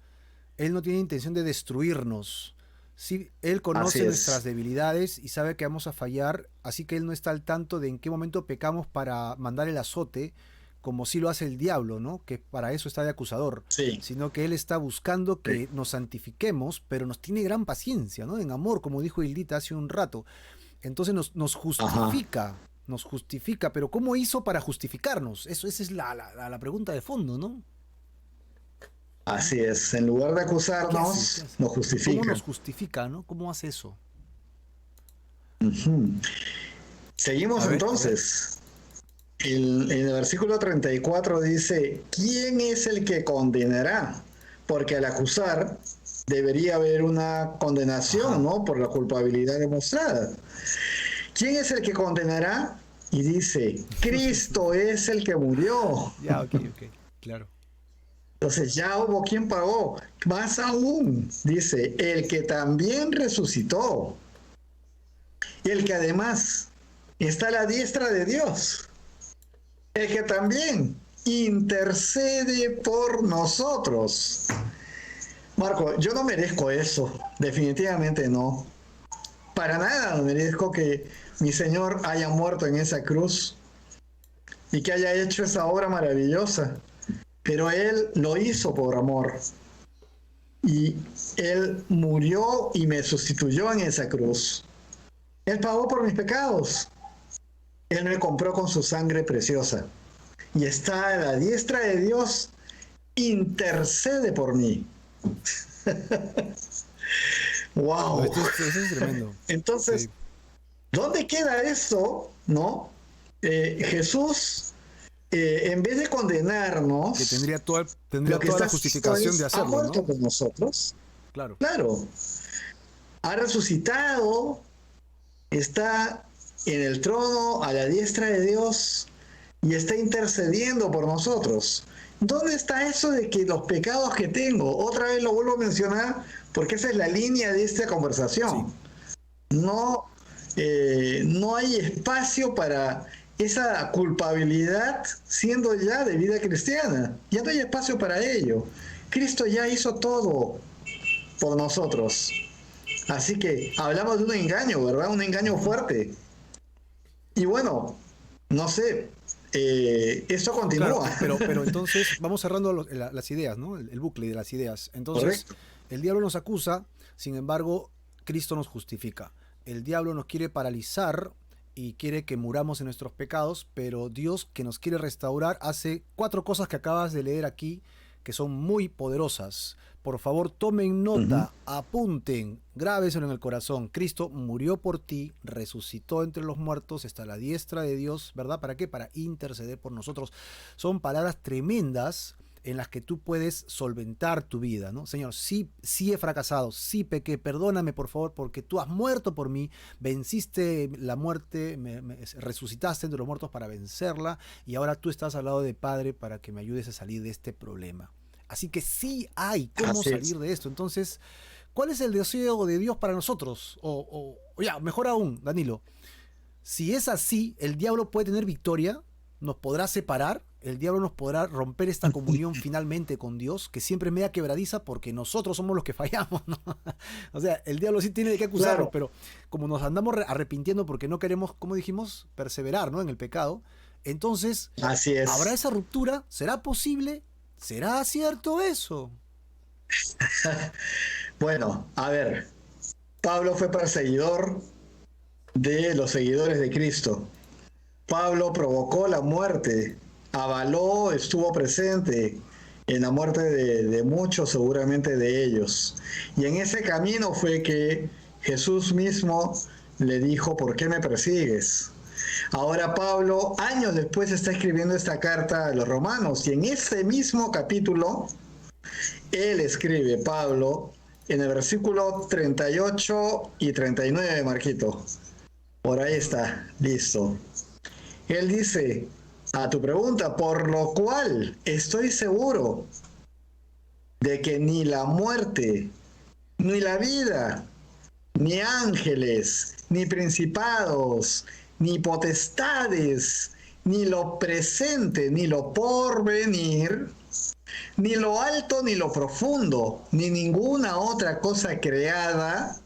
él no tiene intención de destruirnos. Sí, él así conoce nuestras es. debilidades y sabe que vamos a fallar, así que él no está al tanto de en qué momento pecamos para mandar el azote, como sí lo hace el diablo, ¿no? Que para eso está de acusador, Sí, sino que él está buscando sí. que nos santifiquemos, pero nos tiene gran paciencia, ¿no? En amor, como dijo Hildita hace un rato. Entonces Ajá. nos justifica, pero ¿cómo hizo para justificarnos? Esa es la pregunta de fondo, ¿no? ¿Mm? Así es. En lugar de ¿Qué hace? ¿Qué acusarnos, hace? nos ¿Cómo justifica. nos justifica, no? ¿Cómo hace eso? Ujú. A Seguimos ver, a ver. entonces. En el versículo 34 dice, ¿quién es el que condenará? Porque al acusar debería haber una condenación, Ajá. ¿no? Por la culpabilidad demostrada. ¿Quién es el que condenará? Y dice, Cristo es el que murió. Ya, ok, ok. Claro. Entonces ya hubo quien pagó. Más aún, dice, el que también resucitó. Y el que además está a la diestra de Dios. El que también intercede por nosotros. Marco, yo no merezco eso, definitivamente no. Para nada no merezco que mi Señor haya muerto en esa cruz y que haya hecho esa obra maravillosa. Pero Él lo hizo por amor. Y Él murió y me sustituyó en esa cruz. Él pagó por mis pecados. Él me compró con su sangre preciosa. Y está a la diestra de Dios, intercede por mí. No, ¡Wow! esto es tremendo. Entonces, Sí. ¿Dónde queda esto? ¿No? Jesús, en vez de Que condenarnos, tendría lo que toda está la haciendo justificación de es, ha hacerlo, muerto ¿no? por nosotros, Claro. claro, ha resucitado, está en el trono a la diestra de Dios y está intercediendo por nosotros. ¿Dónde está eso de que los pecados que tengo? Otra vez lo vuelvo a mencionar porque esa es la línea de esta Sí. conversación. No, no hay espacio para esa culpabilidad siendo ya de vida cristiana. Ya no hay espacio para ello. Cristo ya hizo todo por nosotros. Así que hablamos de un engaño, ¿verdad? Un engaño Ujú. fuerte. Y bueno, no sé, esto Claro, continúa. pero entonces vamos cerrando las ideas, ¿no? El bucle de las ideas. Entonces, Correcto. el diablo nos acusa, sin embargo, Cristo nos justifica. El diablo nos quiere paralizar y quiere que muramos en nuestros pecados, pero Dios, que nos quiere restaurar, hace 4 cosas que acabas de leer aquí que son muy poderosas. Por favor, tomen Uh -huh. nota, apunten, grábeselo en el corazón. Cristo murió por ti, resucitó entre los muertos, está a la diestra de Dios, ¿verdad? ¿Para qué? Para interceder por nosotros. Son palabras tremendas en las que tú puedes solventar tu vida, ¿no? Señor, sí, sí he fracasado, sí pequé, perdóname por favor, porque tú has muerto por mí, venciste la muerte, resucitaste entre los muertos para vencerla, y ahora tú estás al lado de Padre para que me ayudes a salir de este problema. Así que sí hay cómo Así es. salir de esto. Entonces, ¿cuál es el deseo de Dios para nosotros? O ya, mejor aún, Danilo, si es así, el diablo puede tener victoria, nos podrá separar, el diablo nos podrá romper esta comunión finalmente con Dios, que siempre es media quebradiza porque nosotros somos los que fallamos, ¿no? O sea, el diablo sí tiene que acusarnos, Claro, pero como nos andamos arrepintiendo porque no queremos, como dijimos, perseverar, ¿no? En el pecado, entonces, así ¿habrá es. esa ruptura? ¿Será posible? ¿Será cierto eso? Bueno, a ver, Pablo fue perseguidor de los seguidores de Cristo. Pablo provocó la muerte, avaló, estuvo presente en la muerte de muchos, seguramente de ellos. Y en ese camino fue que Jesús mismo le dijo, ¿por qué me persigues? Ahora Pablo, años después, está escribiendo esta carta a los romanos y en ese mismo capítulo, él escribe, Pablo, en el versículo 38 y 39, Marquito. Por ahí Ujú. está, listo. Él dice, a tu pregunta, por lo cual estoy seguro de que ni la muerte, ni la vida, ni ángeles, ni principados, ni potestades, ni lo presente, ni lo porvenir, ni lo alto, ni lo profundo, ni ninguna otra cosa creada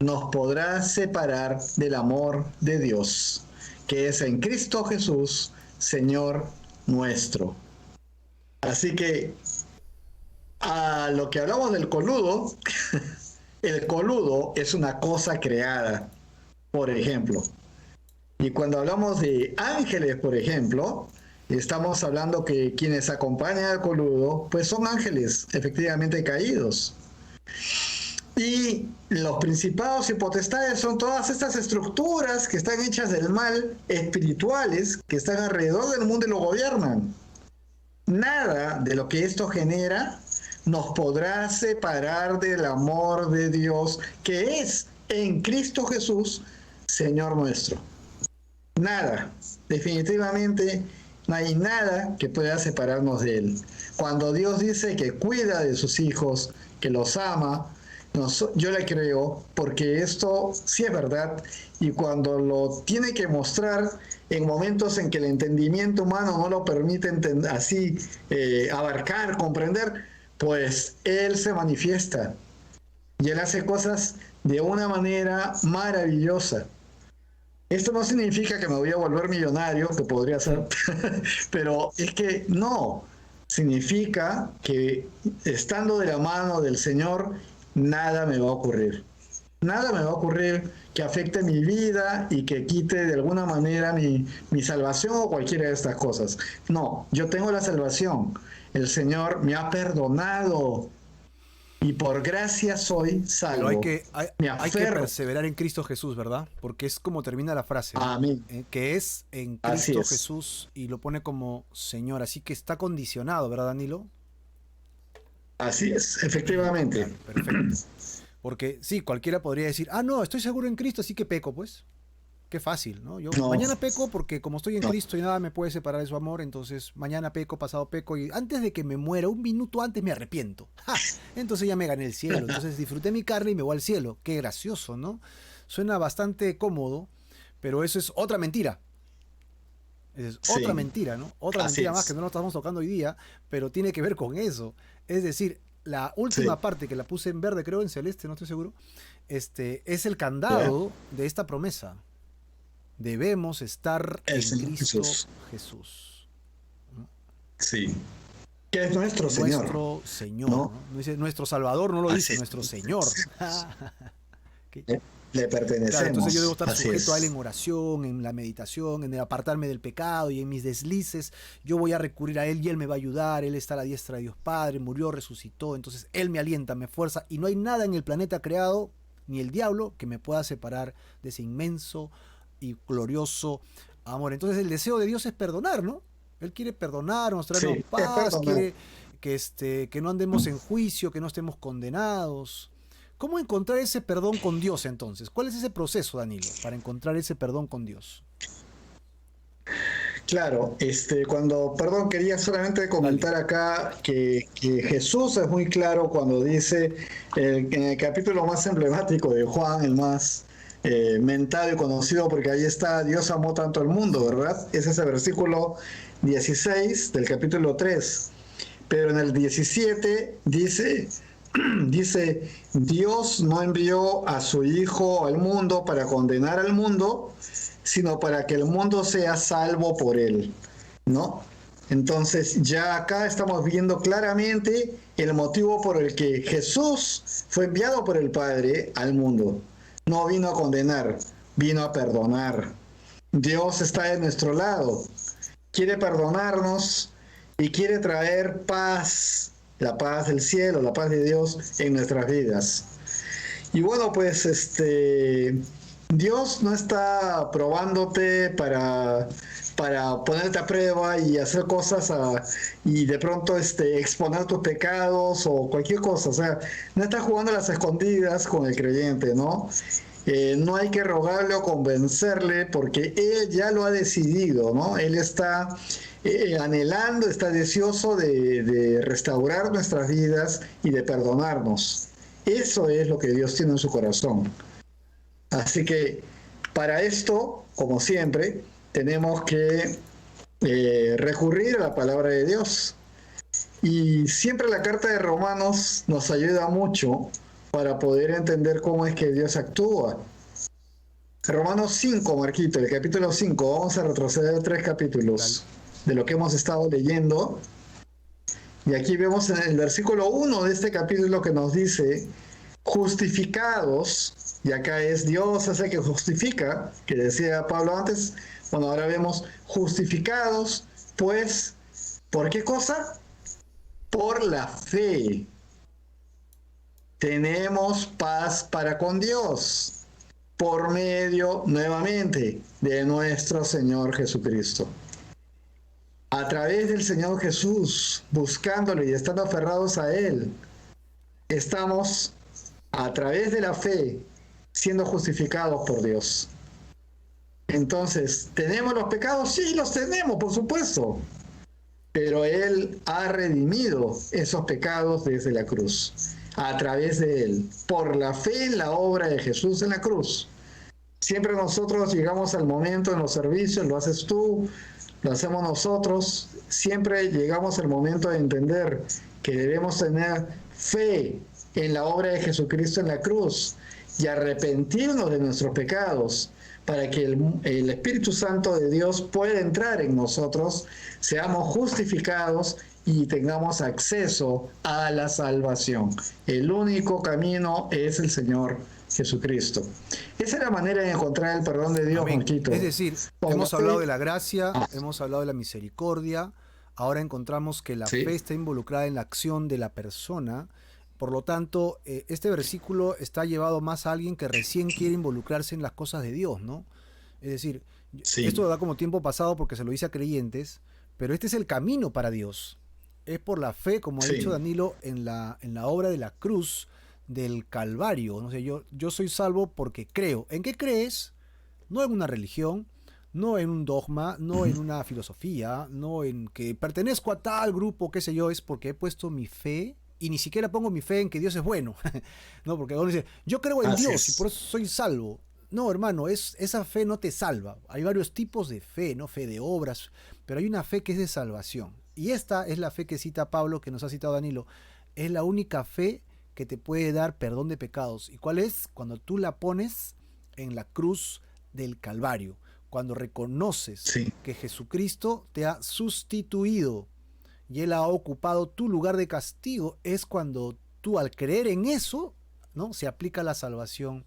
nos podrá separar del amor de Dios, que es en Cristo Jesús, Señor nuestro. Así que a lo que hablamos del coludo, el coludo es una cosa creada, por ejemplo. Y cuando hablamos de ángeles, por ejemplo, estamos hablando que quienes acompañan al coludo, pues son ángeles efectivamente caídos. Y los principados y potestades son todas estas estructuras que están hechas del mal, espirituales, que están alrededor del mundo y lo gobiernan. Nada de lo que esto genera nos podrá separar del amor de Dios que es en Cristo Jesús, Señor nuestro. Nada, definitivamente no hay nada que pueda separarnos de Él. Cuando Dios dice que cuida de sus hijos, que los ama, yo le creo porque esto sí es verdad y cuando lo tiene que mostrar en momentos en que el entendimiento humano no lo permite así abarcar, comprender, pues Él se manifiesta y Él hace cosas de una manera maravillosa. Esto no significa que me voy a volver millonario, que podría ser, pero es que no, significa que estando de la mano del Señor, nada me va a ocurrir. Nada me va a ocurrir que afecte mi vida y que quite de alguna manera mi salvación o cualquiera de estas cosas. No, yo tengo la salvación. El Señor me ha perdonado y por gracia soy Pero salvo. Me hay que aferro perseverar en Cristo Jesús, ¿verdad? Porque es como termina la frase, a mí. que es en Así Cristo es. Jesús y lo pone como Señor. Así que está condicionado, ¿verdad, Danilo? Así es, efectivamente. Claro, perfecto. Porque sí, cualquiera podría decir, ah, no, estoy seguro en Cristo, así que peco, pues. Qué fácil, ¿no? Yo No, mañana peco porque como estoy en no. Cristo y nada me puede separar de su amor, entonces mañana peco, pasado peco y antes de que me muera, un minuto antes me arrepiento. ¡Ja! Entonces ya me gané el cielo, entonces disfruté mi carne y me voy al cielo. Qué gracioso, ¿no? Suena bastante cómodo, pero eso es otra mentira. Esa es otra Sí, mentira, ¿no? Otra así mentira más que es. no lo estamos tocando hoy día, pero tiene que ver con eso. Es decir, la última Sí, parte que la puse en verde, creo, en celeste, no estoy seguro, es el ¿ya? candado de esta promesa. Debemos estar El en Señor Cristo Jesús. Jesús, ¿no? Sí. Que es nuestro Señor, Nuestro Señor, ¿no? ¿no? No dice nuestro Salvador, no lo dice, Así nuestro es. Señor. ¿Qué? Le Claro, entonces yo debo pertenecemos. estar Así sujeto a Él es. en oración, en la meditación, en el apartarme del pecado y en mis deslices. Yo voy a recurrir a Él y Él me va a ayudar. Él está a la diestra de Dios Padre, murió, resucitó. Entonces Él me alienta, me fuerza. Y no hay nada en el planeta creado, ni el diablo, que me pueda separar de ese inmenso y glorioso amor. Entonces el deseo de Dios es perdonar, ¿no? Él quiere perdonarnos, traernos Sí, es paz, perdonar. quiere que no andemos en juicio, que no estemos condenados. ¿Cómo encontrar ese perdón con Dios entonces? ¿Cuál es ese proceso, Danilo, para encontrar ese perdón con Dios? Claro, perdón, quería solamente Dale. comentar acá que Jesús es muy claro cuando dice en el capítulo más emblemático de Juan, el más mentado y conocido, porque ahí está, Dios amó tanto al mundo, Sí. ¿verdad? Es ese versículo 16 del capítulo 3. Pero en el 17 dice, dice, Dios no envió a su Hijo al mundo para condenar al mundo, sino para que el mundo sea salvo por él, ¿no? Entonces ya acá estamos viendo claramente el motivo por el que Jesús fue enviado por el Padre al mundo. No vino a condenar, vino a perdonar. Dios está de nuestro lado, quiere perdonarnos y quiere traer paz, la paz del cielo, la paz de Dios en nuestras vidas. Y bueno, pues Dios no está probándote para ponerte a prueba y hacer cosas y de pronto exponer tus pecados o cualquier cosa. O sea, no está jugando a las escondidas con el creyente, ¿no? No hay que rogarle o convencerle porque él ya lo ha decidido, ¿no? Él está anhelando, está deseoso de restaurar nuestras vidas y de perdonarnos. Eso es lo que Dios tiene en su corazón. Así que para esto, como siempre, tenemos que recurrir a la palabra de Dios. Y siempre la carta de Romanos nos ayuda mucho para poder entender cómo es que Dios actúa. Romanos 5, Marquito, el capítulo 5, vamos a retroceder 3 capítulos Dale. de lo que hemos estado leyendo. Y aquí vemos en el versículo 1 de este capítulo que nos dice, justificados, y acá es Dios es el que justifica, que decía Pablo antes, bueno, ahora vemos justificados, pues, ¿por qué cosa? Por la fe. Tenemos paz para con Dios, por medio, nuevamente, de nuestro Señor Jesucristo. A través del Señor Jesús, buscándolo y estando aferrados a Él, estamos, a través de la fe, siendo justificados por Dios. Entonces, ¿tenemos los pecados? Sí, los tenemos, por supuesto. Pero Él ha redimido esos pecados desde la cruz, a través de Él, por la fe en la obra de Jesús en la cruz. Siempre nosotros llegamos al momento en los servicios, lo haces tú, lo hacemos nosotros, siempre llegamos al momento de entender que debemos tener fe en la obra de Jesucristo en la cruz y arrepentirnos de nuestros pecados para que el Espíritu Santo de Dios pueda entrar en nosotros, seamos justificados y tengamos acceso a la salvación. El único camino es el Señor Jesucristo. Esa es la manera de encontrar el perdón de Dios, Amén. Es Marquito. decir, Con la hemos hablado fe. de la gracia, Ah, hemos hablado de la misericordia, ahora encontramos que la fe sí, está involucrada en la acción de la persona Por lo tanto, este versículo está llevado más a alguien que recién quiere involucrarse en las cosas de Dios, ¿no? Es decir, Sí, esto da como tiempo pasado porque se lo dice a creyentes, pero este es el camino para Dios. Es por la fe, como ha dicho sí, Danilo, en la obra de la cruz del Calvario. No sé, yo soy salvo porque creo. ¿En qué crees? No en una religión, no en un dogma, no ujú, en una filosofía, no en que pertenezco a tal grupo, qué sé yo, es porque he puesto mi fe y ni siquiera pongo mi fe en que Dios es bueno. No, porque uno dice, yo creo en así Dios y por es. eso soy salvo. No, hermano, esa fe no te salva. Hay varios tipos de fe, ¿no? Fe de obras, pero hay una fe que es de salvación. Y esta es la fe que cita Pablo, que nos ha citado Danilo. Es la única fe que te puede dar perdón de pecados. ¿Y cuál es? Cuando tú la pones en la cruz del Calvario. Cuando reconoces Sí, que Jesucristo te ha sustituido y Él ha ocupado tu lugar de castigo, es cuando tú al creer en eso, ¿no? Se aplica la salvación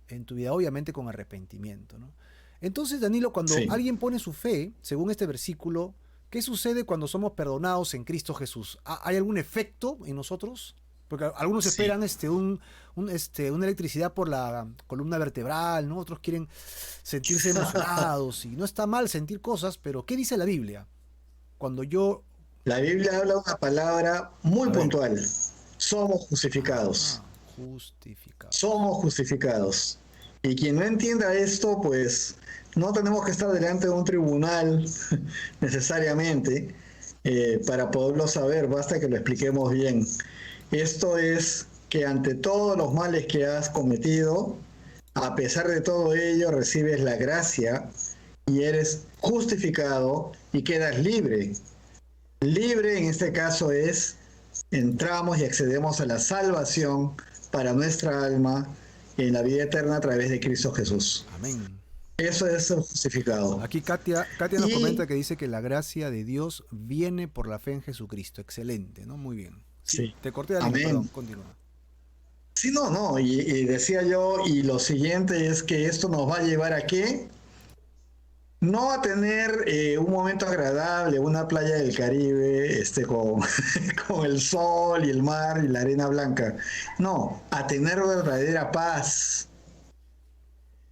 en tu vida, obviamente con arrepentimiento, ¿no? Entonces, Danilo, cuando sí. alguien pone su fe, según este versículo, ¿qué sucede cuando somos perdonados en Cristo Jesús? ¿Hay algún efecto en nosotros? Porque algunos Sí. esperan una electricidad por la columna vertebral, ¿no? Otros quieren sentirse emocionados y no está mal sentir cosas, pero ¿qué dice la Biblia? Cuando yo... La Biblia habla una palabra muy A ver. puntual. Somos justificados. Justificados. Somos justificados. Y quien no entienda esto, pues no tenemos que estar delante de un tribunal necesariamente para poderlo saber, basta que lo expliquemos bien. Esto es que ante todos los males que has cometido, a pesar de todo ello, recibes la gracia y eres justificado y quedas libre. Libre en este caso es, entramos y accedemos a la salvación para nuestra alma en la vida eterna a través de Cristo Jesús. Amén. Eso es el justificado. Aquí Katia nos comenta Y que dice que la gracia de Dios viene por la fe en Jesucristo. Excelente, ¿no? Muy bien. Sí, sí, te corté, Danilo, perdón, amén. continúa. Sí, no, no, y decía yo, y lo siguiente es que esto nos va a llevar a qué? No a tener un momento agradable, una playa del Caribe, con, con el sol y el mar y la arena blanca. No, a tener verdadera paz.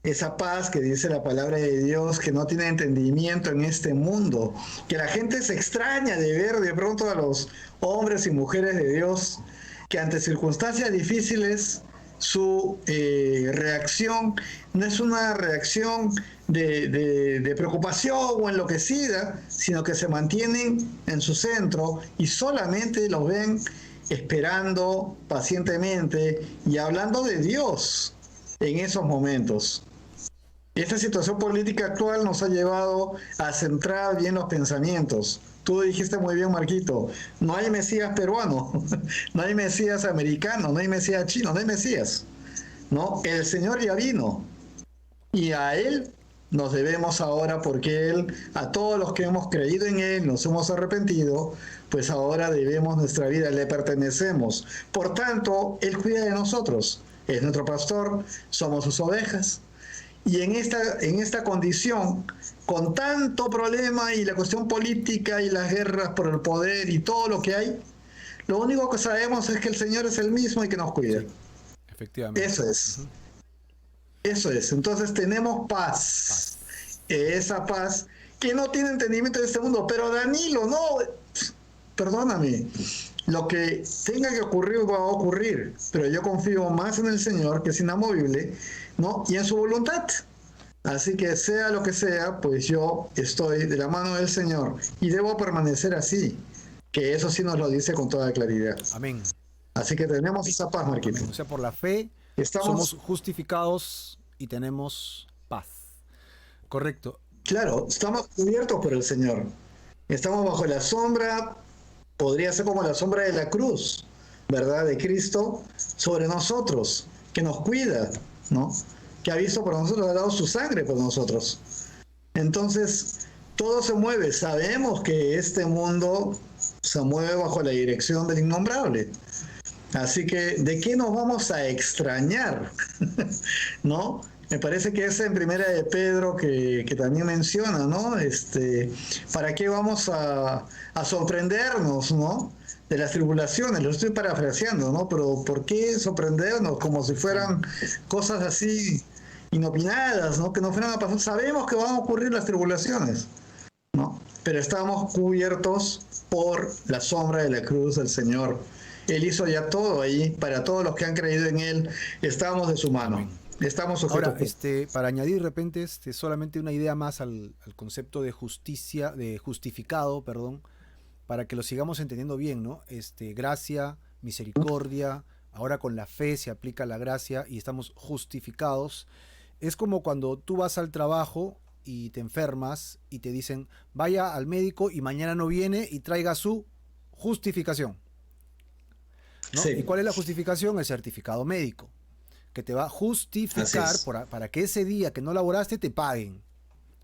Esa paz que dice la palabra de Dios, que no tiene entendimiento en este mundo, que la gente se extraña de ver de pronto a los hombres y mujeres de Dios, que ante circunstancias difíciles su reacción no es una reacción de preocupación o enloquecida, sino que se mantienen en su centro y solamente los ven esperando pacientemente y hablando de Dios en esos momentos. Esta situación política actual nos ha llevado a centrar bien los pensamientos. Tú dijiste muy bien, Marquito, no hay Mesías peruano, no hay Mesías americano, no hay Mesías chino, no hay Mesías. ¿No? El Señor ya vino y a Él nos debemos ahora porque Él, a todos los que hemos creído en Él, nos hemos arrepentido, pues ahora debemos nuestra vida, le pertenecemos. Por tanto, Él cuida de nosotros, es nuestro pastor, somos sus ovejas. Y en esta condición, con tanto problema y la cuestión política y las guerras por el poder y todo lo que hay, lo único que sabemos es que el Señor es el mismo y que nos cuida. Sí, efectivamente. Eso es, Ujú. eso es. Entonces tenemos paz. Paz. Esa paz que no tiene entendimiento de este mundo. Pero Danilo, no, perdóname. Lo que tenga que ocurrir va a ocurrir, pero yo confío más en el Señor, que es inamovible, ¿no? Y en su voluntad. Así que sea lo que sea, pues yo estoy de la mano del Señor y debo permanecer así, que eso sí nos lo dice con toda claridad. Amén. Así que tenemos esa paz, Marquito. Amén. O sea, por la fe somos Estamos, justificados y tenemos paz. Correcto. claro, estamos cubiertos por el Señor. Estamos bajo la sombra, podría ser como la sombra de la cruz, ¿verdad? De Cristo sobre nosotros, que nos cuida, ¿no? Que ha visto por nosotros, ha dado su sangre por nosotros. Entonces, todo se mueve. Sabemos que este mundo se mueve bajo la dirección del innombrable. Así que, ¿de qué nos vamos a extrañar? ¿No? Me parece que es en Primera de Pedro que también menciona, ¿no? ¿Para qué vamos a sorprendernos, ¿no? De las tribulaciones, lo estoy parafraseando, ¿no? Pero ¿por qué sorprendernos como si Sí. fueran cosas así inopinadas, ¿no? Que no fueran a pasar. Sabemos que van a ocurrir las tribulaciones, ¿no? Pero estamos cubiertos por la sombra de la cruz del Señor. Él hizo ya todo ahí, para todos los que han creído en Él, estamos de su mano, Amén. estamos Ahora, sujetos por... para añadir de repente solamente una idea más al concepto de justicia, de justificado, perdón, para que lo sigamos entendiendo bien, ¿no? Gracia, misericordia, ahora con la fe se aplica la gracia y estamos justificados. Es como cuando tú vas al trabajo y te enfermas y te dicen, vaya al médico y mañana no viene y traiga su justificación, ¿no? ¿Y Sí, cuál es la justificación? El certificado médico, que te va a así justificar es. para que ese día que no laboraste te paguen.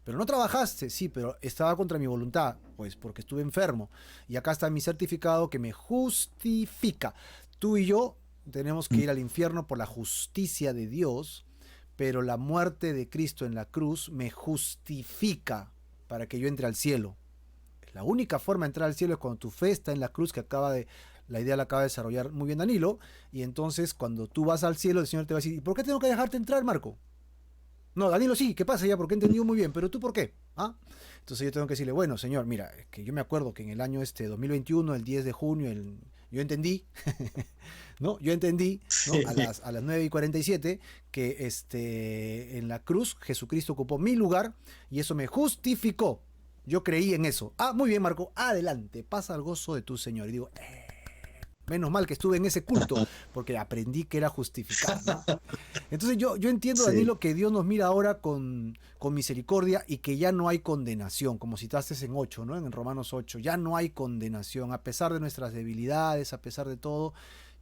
Pero no trabajaste, sí, pero estaba contra mi voluntad, pues porque estuve enfermo. Y acá está mi certificado que me justifica. Tú y yo tenemos que ir al infierno por la justicia de Dios, pero la muerte de Cristo en la cruz me justifica para que yo entre al cielo. La única forma de entrar al cielo es cuando tu fe está en la cruz, que la idea la acaba de desarrollar muy bien Danilo, y entonces cuando tú vas al cielo el Señor te va a decir, ¿y por qué tengo que dejarte entrar, Marco? No, Danilo sí, ¿qué pasa ya? Porque he entendido muy bien, pero ¿tú por qué? ¿Ah? Entonces yo tengo que decirle, bueno, señor, mira, es que yo me acuerdo que en el año 2021, el 10 de junio, yo entendí, ¿no? Yo entendí, ¿no? Sí. A las 9:47, que en la cruz Jesucristo ocupó mi lugar y eso me justificó. Yo creí en eso. Ah, muy bien, Marco, adelante, pasa al gozo de tu Señor. Y digo, menos mal que estuve en ese culto, porque aprendí que era justificado, ¿no? Entonces yo entiendo, Sí. Danilo, que Dios nos mira ahora con misericordia y que ya no hay condenación, como citaste en 8, ¿no? En Romanos 8, ya no hay condenación, a pesar de nuestras debilidades, a pesar de todo,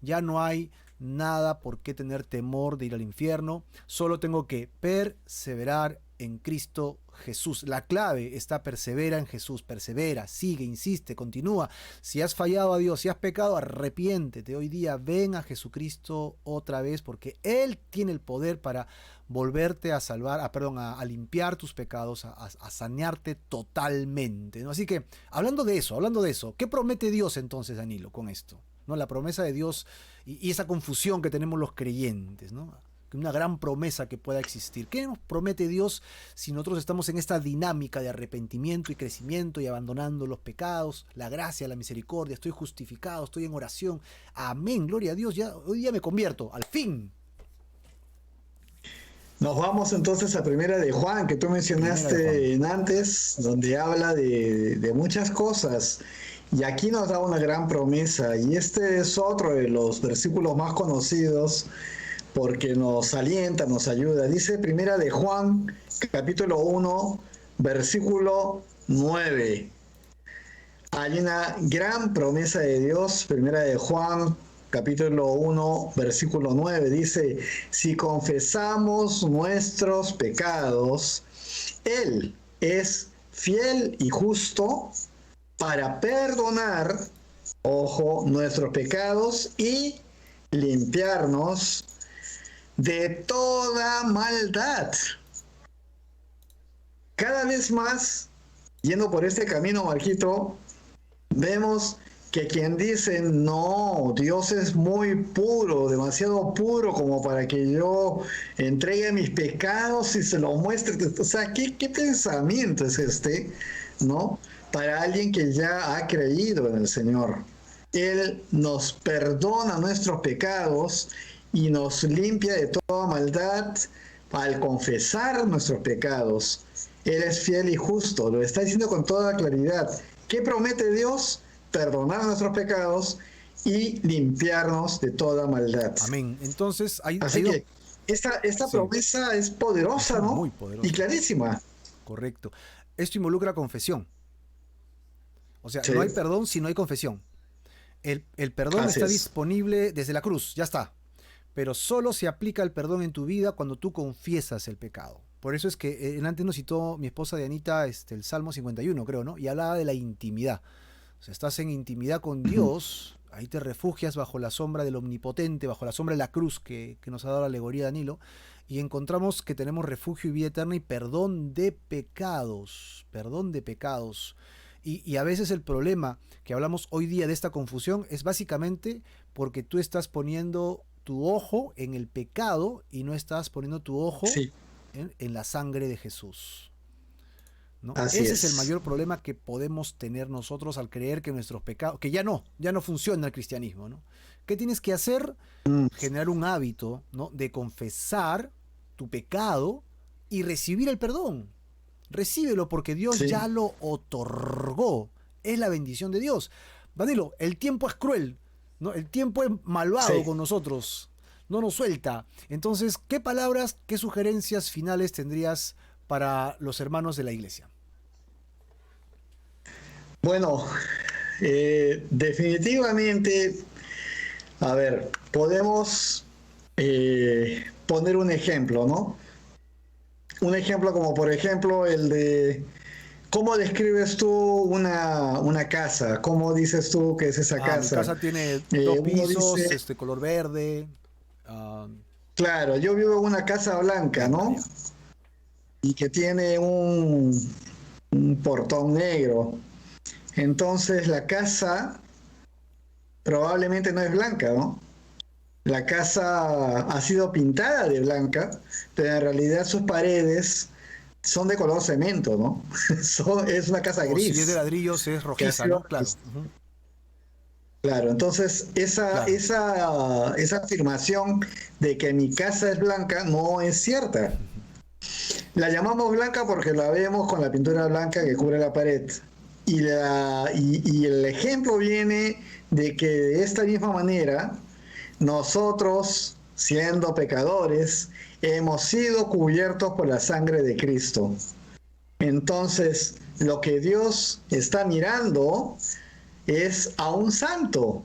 ya no hay nada por qué tener temor de ir al infierno, solo tengo que perseverar en Cristo Jesús. La clave está persevera en Jesús, persevera, sigue, insiste, continúa. Si has fallado a Dios, si has pecado, arrepiéntete. Hoy día ven a Jesucristo otra vez porque Él tiene el poder para volverte a salvar, a limpiar tus pecados, a sanearte totalmente, ¿no? Así que, hablando de eso, ¿qué promete Dios entonces, Danilo, con esto? ¿No? La promesa de Dios y esa confusión que tenemos los creyentes, ¿no? Una gran promesa que pueda existir. ¿Qué nos promete Dios si nosotros estamos en esta dinámica de arrepentimiento y crecimiento y abandonando los pecados, la gracia, la misericordia? Estoy justificado, estoy en oración. Amén, gloria a Dios. Ya, hoy día me convierto, al fin. Nos vamos entonces a Primera de Juan, que tú Primera de Juan. mencionaste en antes, donde habla de muchas cosas. Y aquí nos da una gran promesa. Y este es otro de los versículos más conocidos porque nos alienta, nos ayuda. Dice Primera de Juan, capítulo 1, versículo 9. Hay una gran promesa de Dios. Primera de Juan, capítulo 1, versículo 9. Dice, si confesamos nuestros pecados, Él es fiel y justo para perdonar, ojo, nuestros pecados y limpiarnos de toda maldad. Cada vez más, yendo por este camino, Marquito, vemos que quien dice, no, Dios es muy puro, demasiado puro como para que yo entregue mis pecados y se los muestre. O sea, ¿qué pensamiento es este? ¿No? Para alguien que ya ha creído en el Señor. Él nos perdona nuestros pecados y nos limpia de toda maldad al confesar nuestros pecados. Él es fiel y justo, lo está diciendo con toda claridad. ¿Qué promete Dios? Perdonar nuestros pecados y limpiarnos de toda maldad. Amén. Entonces, hay Así dos... que esta Sí, promesa es poderosa, muy ¿no? Y poderosa. clarísima. Correcto. Esto involucra confesión. O sea, no hay Sí, perdón si no hay confesión. El perdón así está es. disponible desde la cruz, ya está. Pero solo se aplica el perdón en tu vida cuando tú confiesas el pecado. Por eso es que antes nos citó mi esposa Dianita el Salmo 51, creo, ¿no? Y hablaba de la intimidad. O sea, estás en intimidad con Dios, Ahí te refugias bajo la sombra del Omnipotente, bajo la sombra de la cruz que nos ha dado la alegoría de Danilo, y encontramos que tenemos refugio y vida eterna y perdón de pecados, perdón de pecados. Y a veces el problema que hablamos hoy día de esta confusión es básicamente porque tú estás poniendo tu ojo en el pecado y no estás poniendo tu ojo Sí, en la sangre de Jesús, ¿no? así Ese es el es. mayor problema que podemos tener nosotros al creer que nuestros pecados, que ya no funciona el cristianismo, ¿no? ¿Qué tienes que hacer? Mm, Generar un hábito, ¿no? De confesar tu pecado y recibir el perdón. Recíbelo porque Dios ya sí, lo otorgó. Es la bendición de Dios. Danilo, el tiempo es cruel, ¿no? El tiempo es malvado sí. con nosotros. No nos suelta. Entonces, ¿qué palabras, qué sugerencias finales tendrías para los hermanos de la iglesia? Bueno, definitivamente, a ver, podemos poner un ejemplo, ¿no? Un ejemplo como por ejemplo el de cómo describes tú una casa, cómo dices tú que es esa Ah, mi casa. casa tiene dos Uno pisos, dice, color verde. ah, claro, yo vivo en una casa blanca, Blanca, ¿no? ya. Y que tiene un portón negro. Entonces la casa probablemente no es blanca, ¿no? La casa ha sido pintada de blanca, pero en realidad sus paredes son de color cemento, ¿no? Es una casa O si es de gris ladrillos, es que ha rojiza, sido... ¿no? Claro. Ujú. Claro, entonces Claro. esa afirmación de que mi casa es blanca no es cierta. La llamamos blanca porque la vemos con la pintura blanca que cubre la pared. Y el ejemplo viene de que de esta misma manera nosotros, siendo pecadores, hemos sido cubiertos por la sangre de Cristo. Entonces, lo que Dios está mirando es a un santo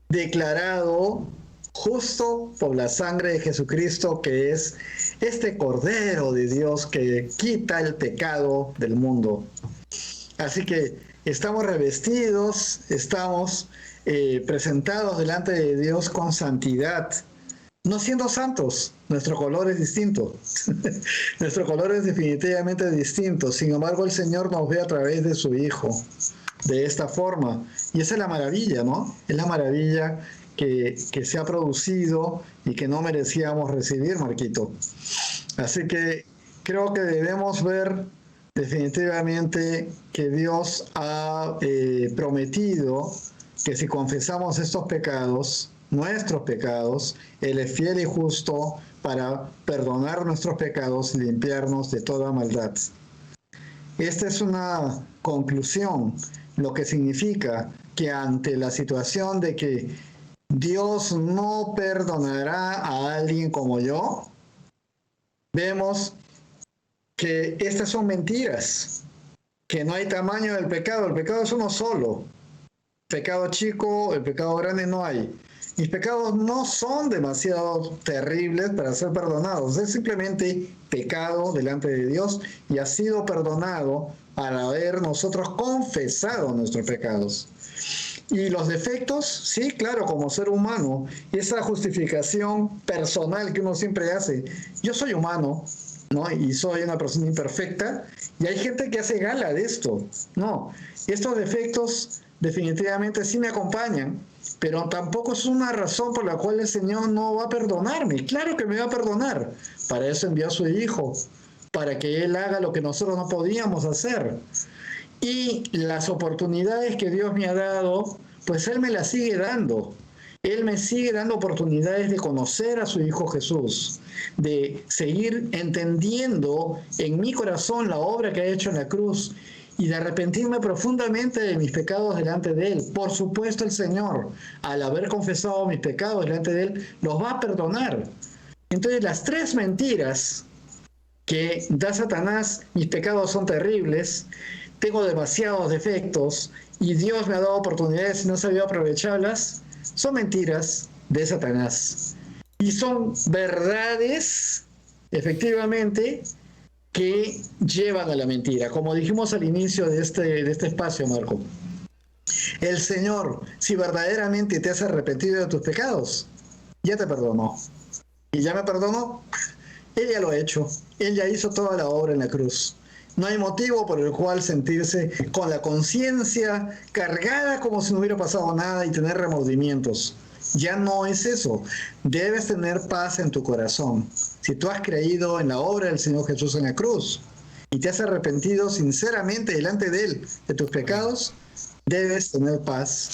declarado justo por la sangre de Jesucristo, que es este Cordero de Dios que quita el pecado del mundo. Así que estamos revestidos, estamos presentados delante de Dios con santidad, no siendo santos. Nuestro color es distinto. Nuestro color es definitivamente distinto. Sin embargo, el Señor nos ve a través de su Hijo de esta forma. Y esa es la maravilla, ¿no? Es la maravilla que se ha producido y que no merecíamos recibir, Marquito. Así que creo que debemos ver definitivamente que Dios ha prometido que si confesamos estos pecados, nuestros pecados, Él es fiel y justo para perdonar nuestros pecados y limpiarnos de toda maldad. Esta es una conclusión, lo que significa que ante la situación de que Dios no perdonará a alguien como yo, vemos que estas son mentiras, que no hay tamaño del pecado, el pecado es uno solo, pecado chico, el pecado grande no hay. Mis pecados no son demasiado terribles para ser perdonados, es simplemente pecado delante de Dios y ha sido perdonado al haber nosotros confesado nuestros pecados. Y los defectos, sí, claro, como ser humano, esa justificación personal que uno siempre hace. Yo soy humano, ¿no? Y soy una persona imperfecta, y hay gente que hace gala de esto. No, estos defectos definitivamente sí me acompañan, pero tampoco es una razón por la cual el Señor no va a perdonarme. Claro que me va a perdonar. Para eso envió a su Hijo, para que Él haga lo que nosotros no podíamos hacer. Y las oportunidades que Dios me ha dado, pues Él me las sigue dando. Él me sigue dando oportunidades de conocer a su Hijo Jesús, de seguir entendiendo en mi corazón la obra que ha hecho en la cruz y de arrepentirme profundamente de mis pecados delante de Él. Por supuesto, el Señor, al haber confesado mis pecados delante de Él, los va a perdonar. Entonces, las tres mentiras que da Satanás, mis pecados son terribles, tengo demasiados defectos y Dios me ha dado oportunidades y no he sabido aprovecharlas, son mentiras de Satanás. Y son verdades, efectivamente, que llevan a la mentira. Como dijimos al inicio de este espacio, Marco, El Señor, si verdaderamente te has arrepentido de tus pecados, ya te perdonó. ¿Y ya me perdonó? Él ya lo ha hecho. Él ya hizo toda la obra en la cruz. No hay motivo por el cual sentirse con la conciencia cargada como si no hubiera pasado nada y tener remordimientos. Ya no es eso. Debes tener paz en tu corazón. Si tú has creído en la obra del Señor Jesús en la cruz y te has arrepentido sinceramente delante de Él de tus Amén. pecados, debes tener paz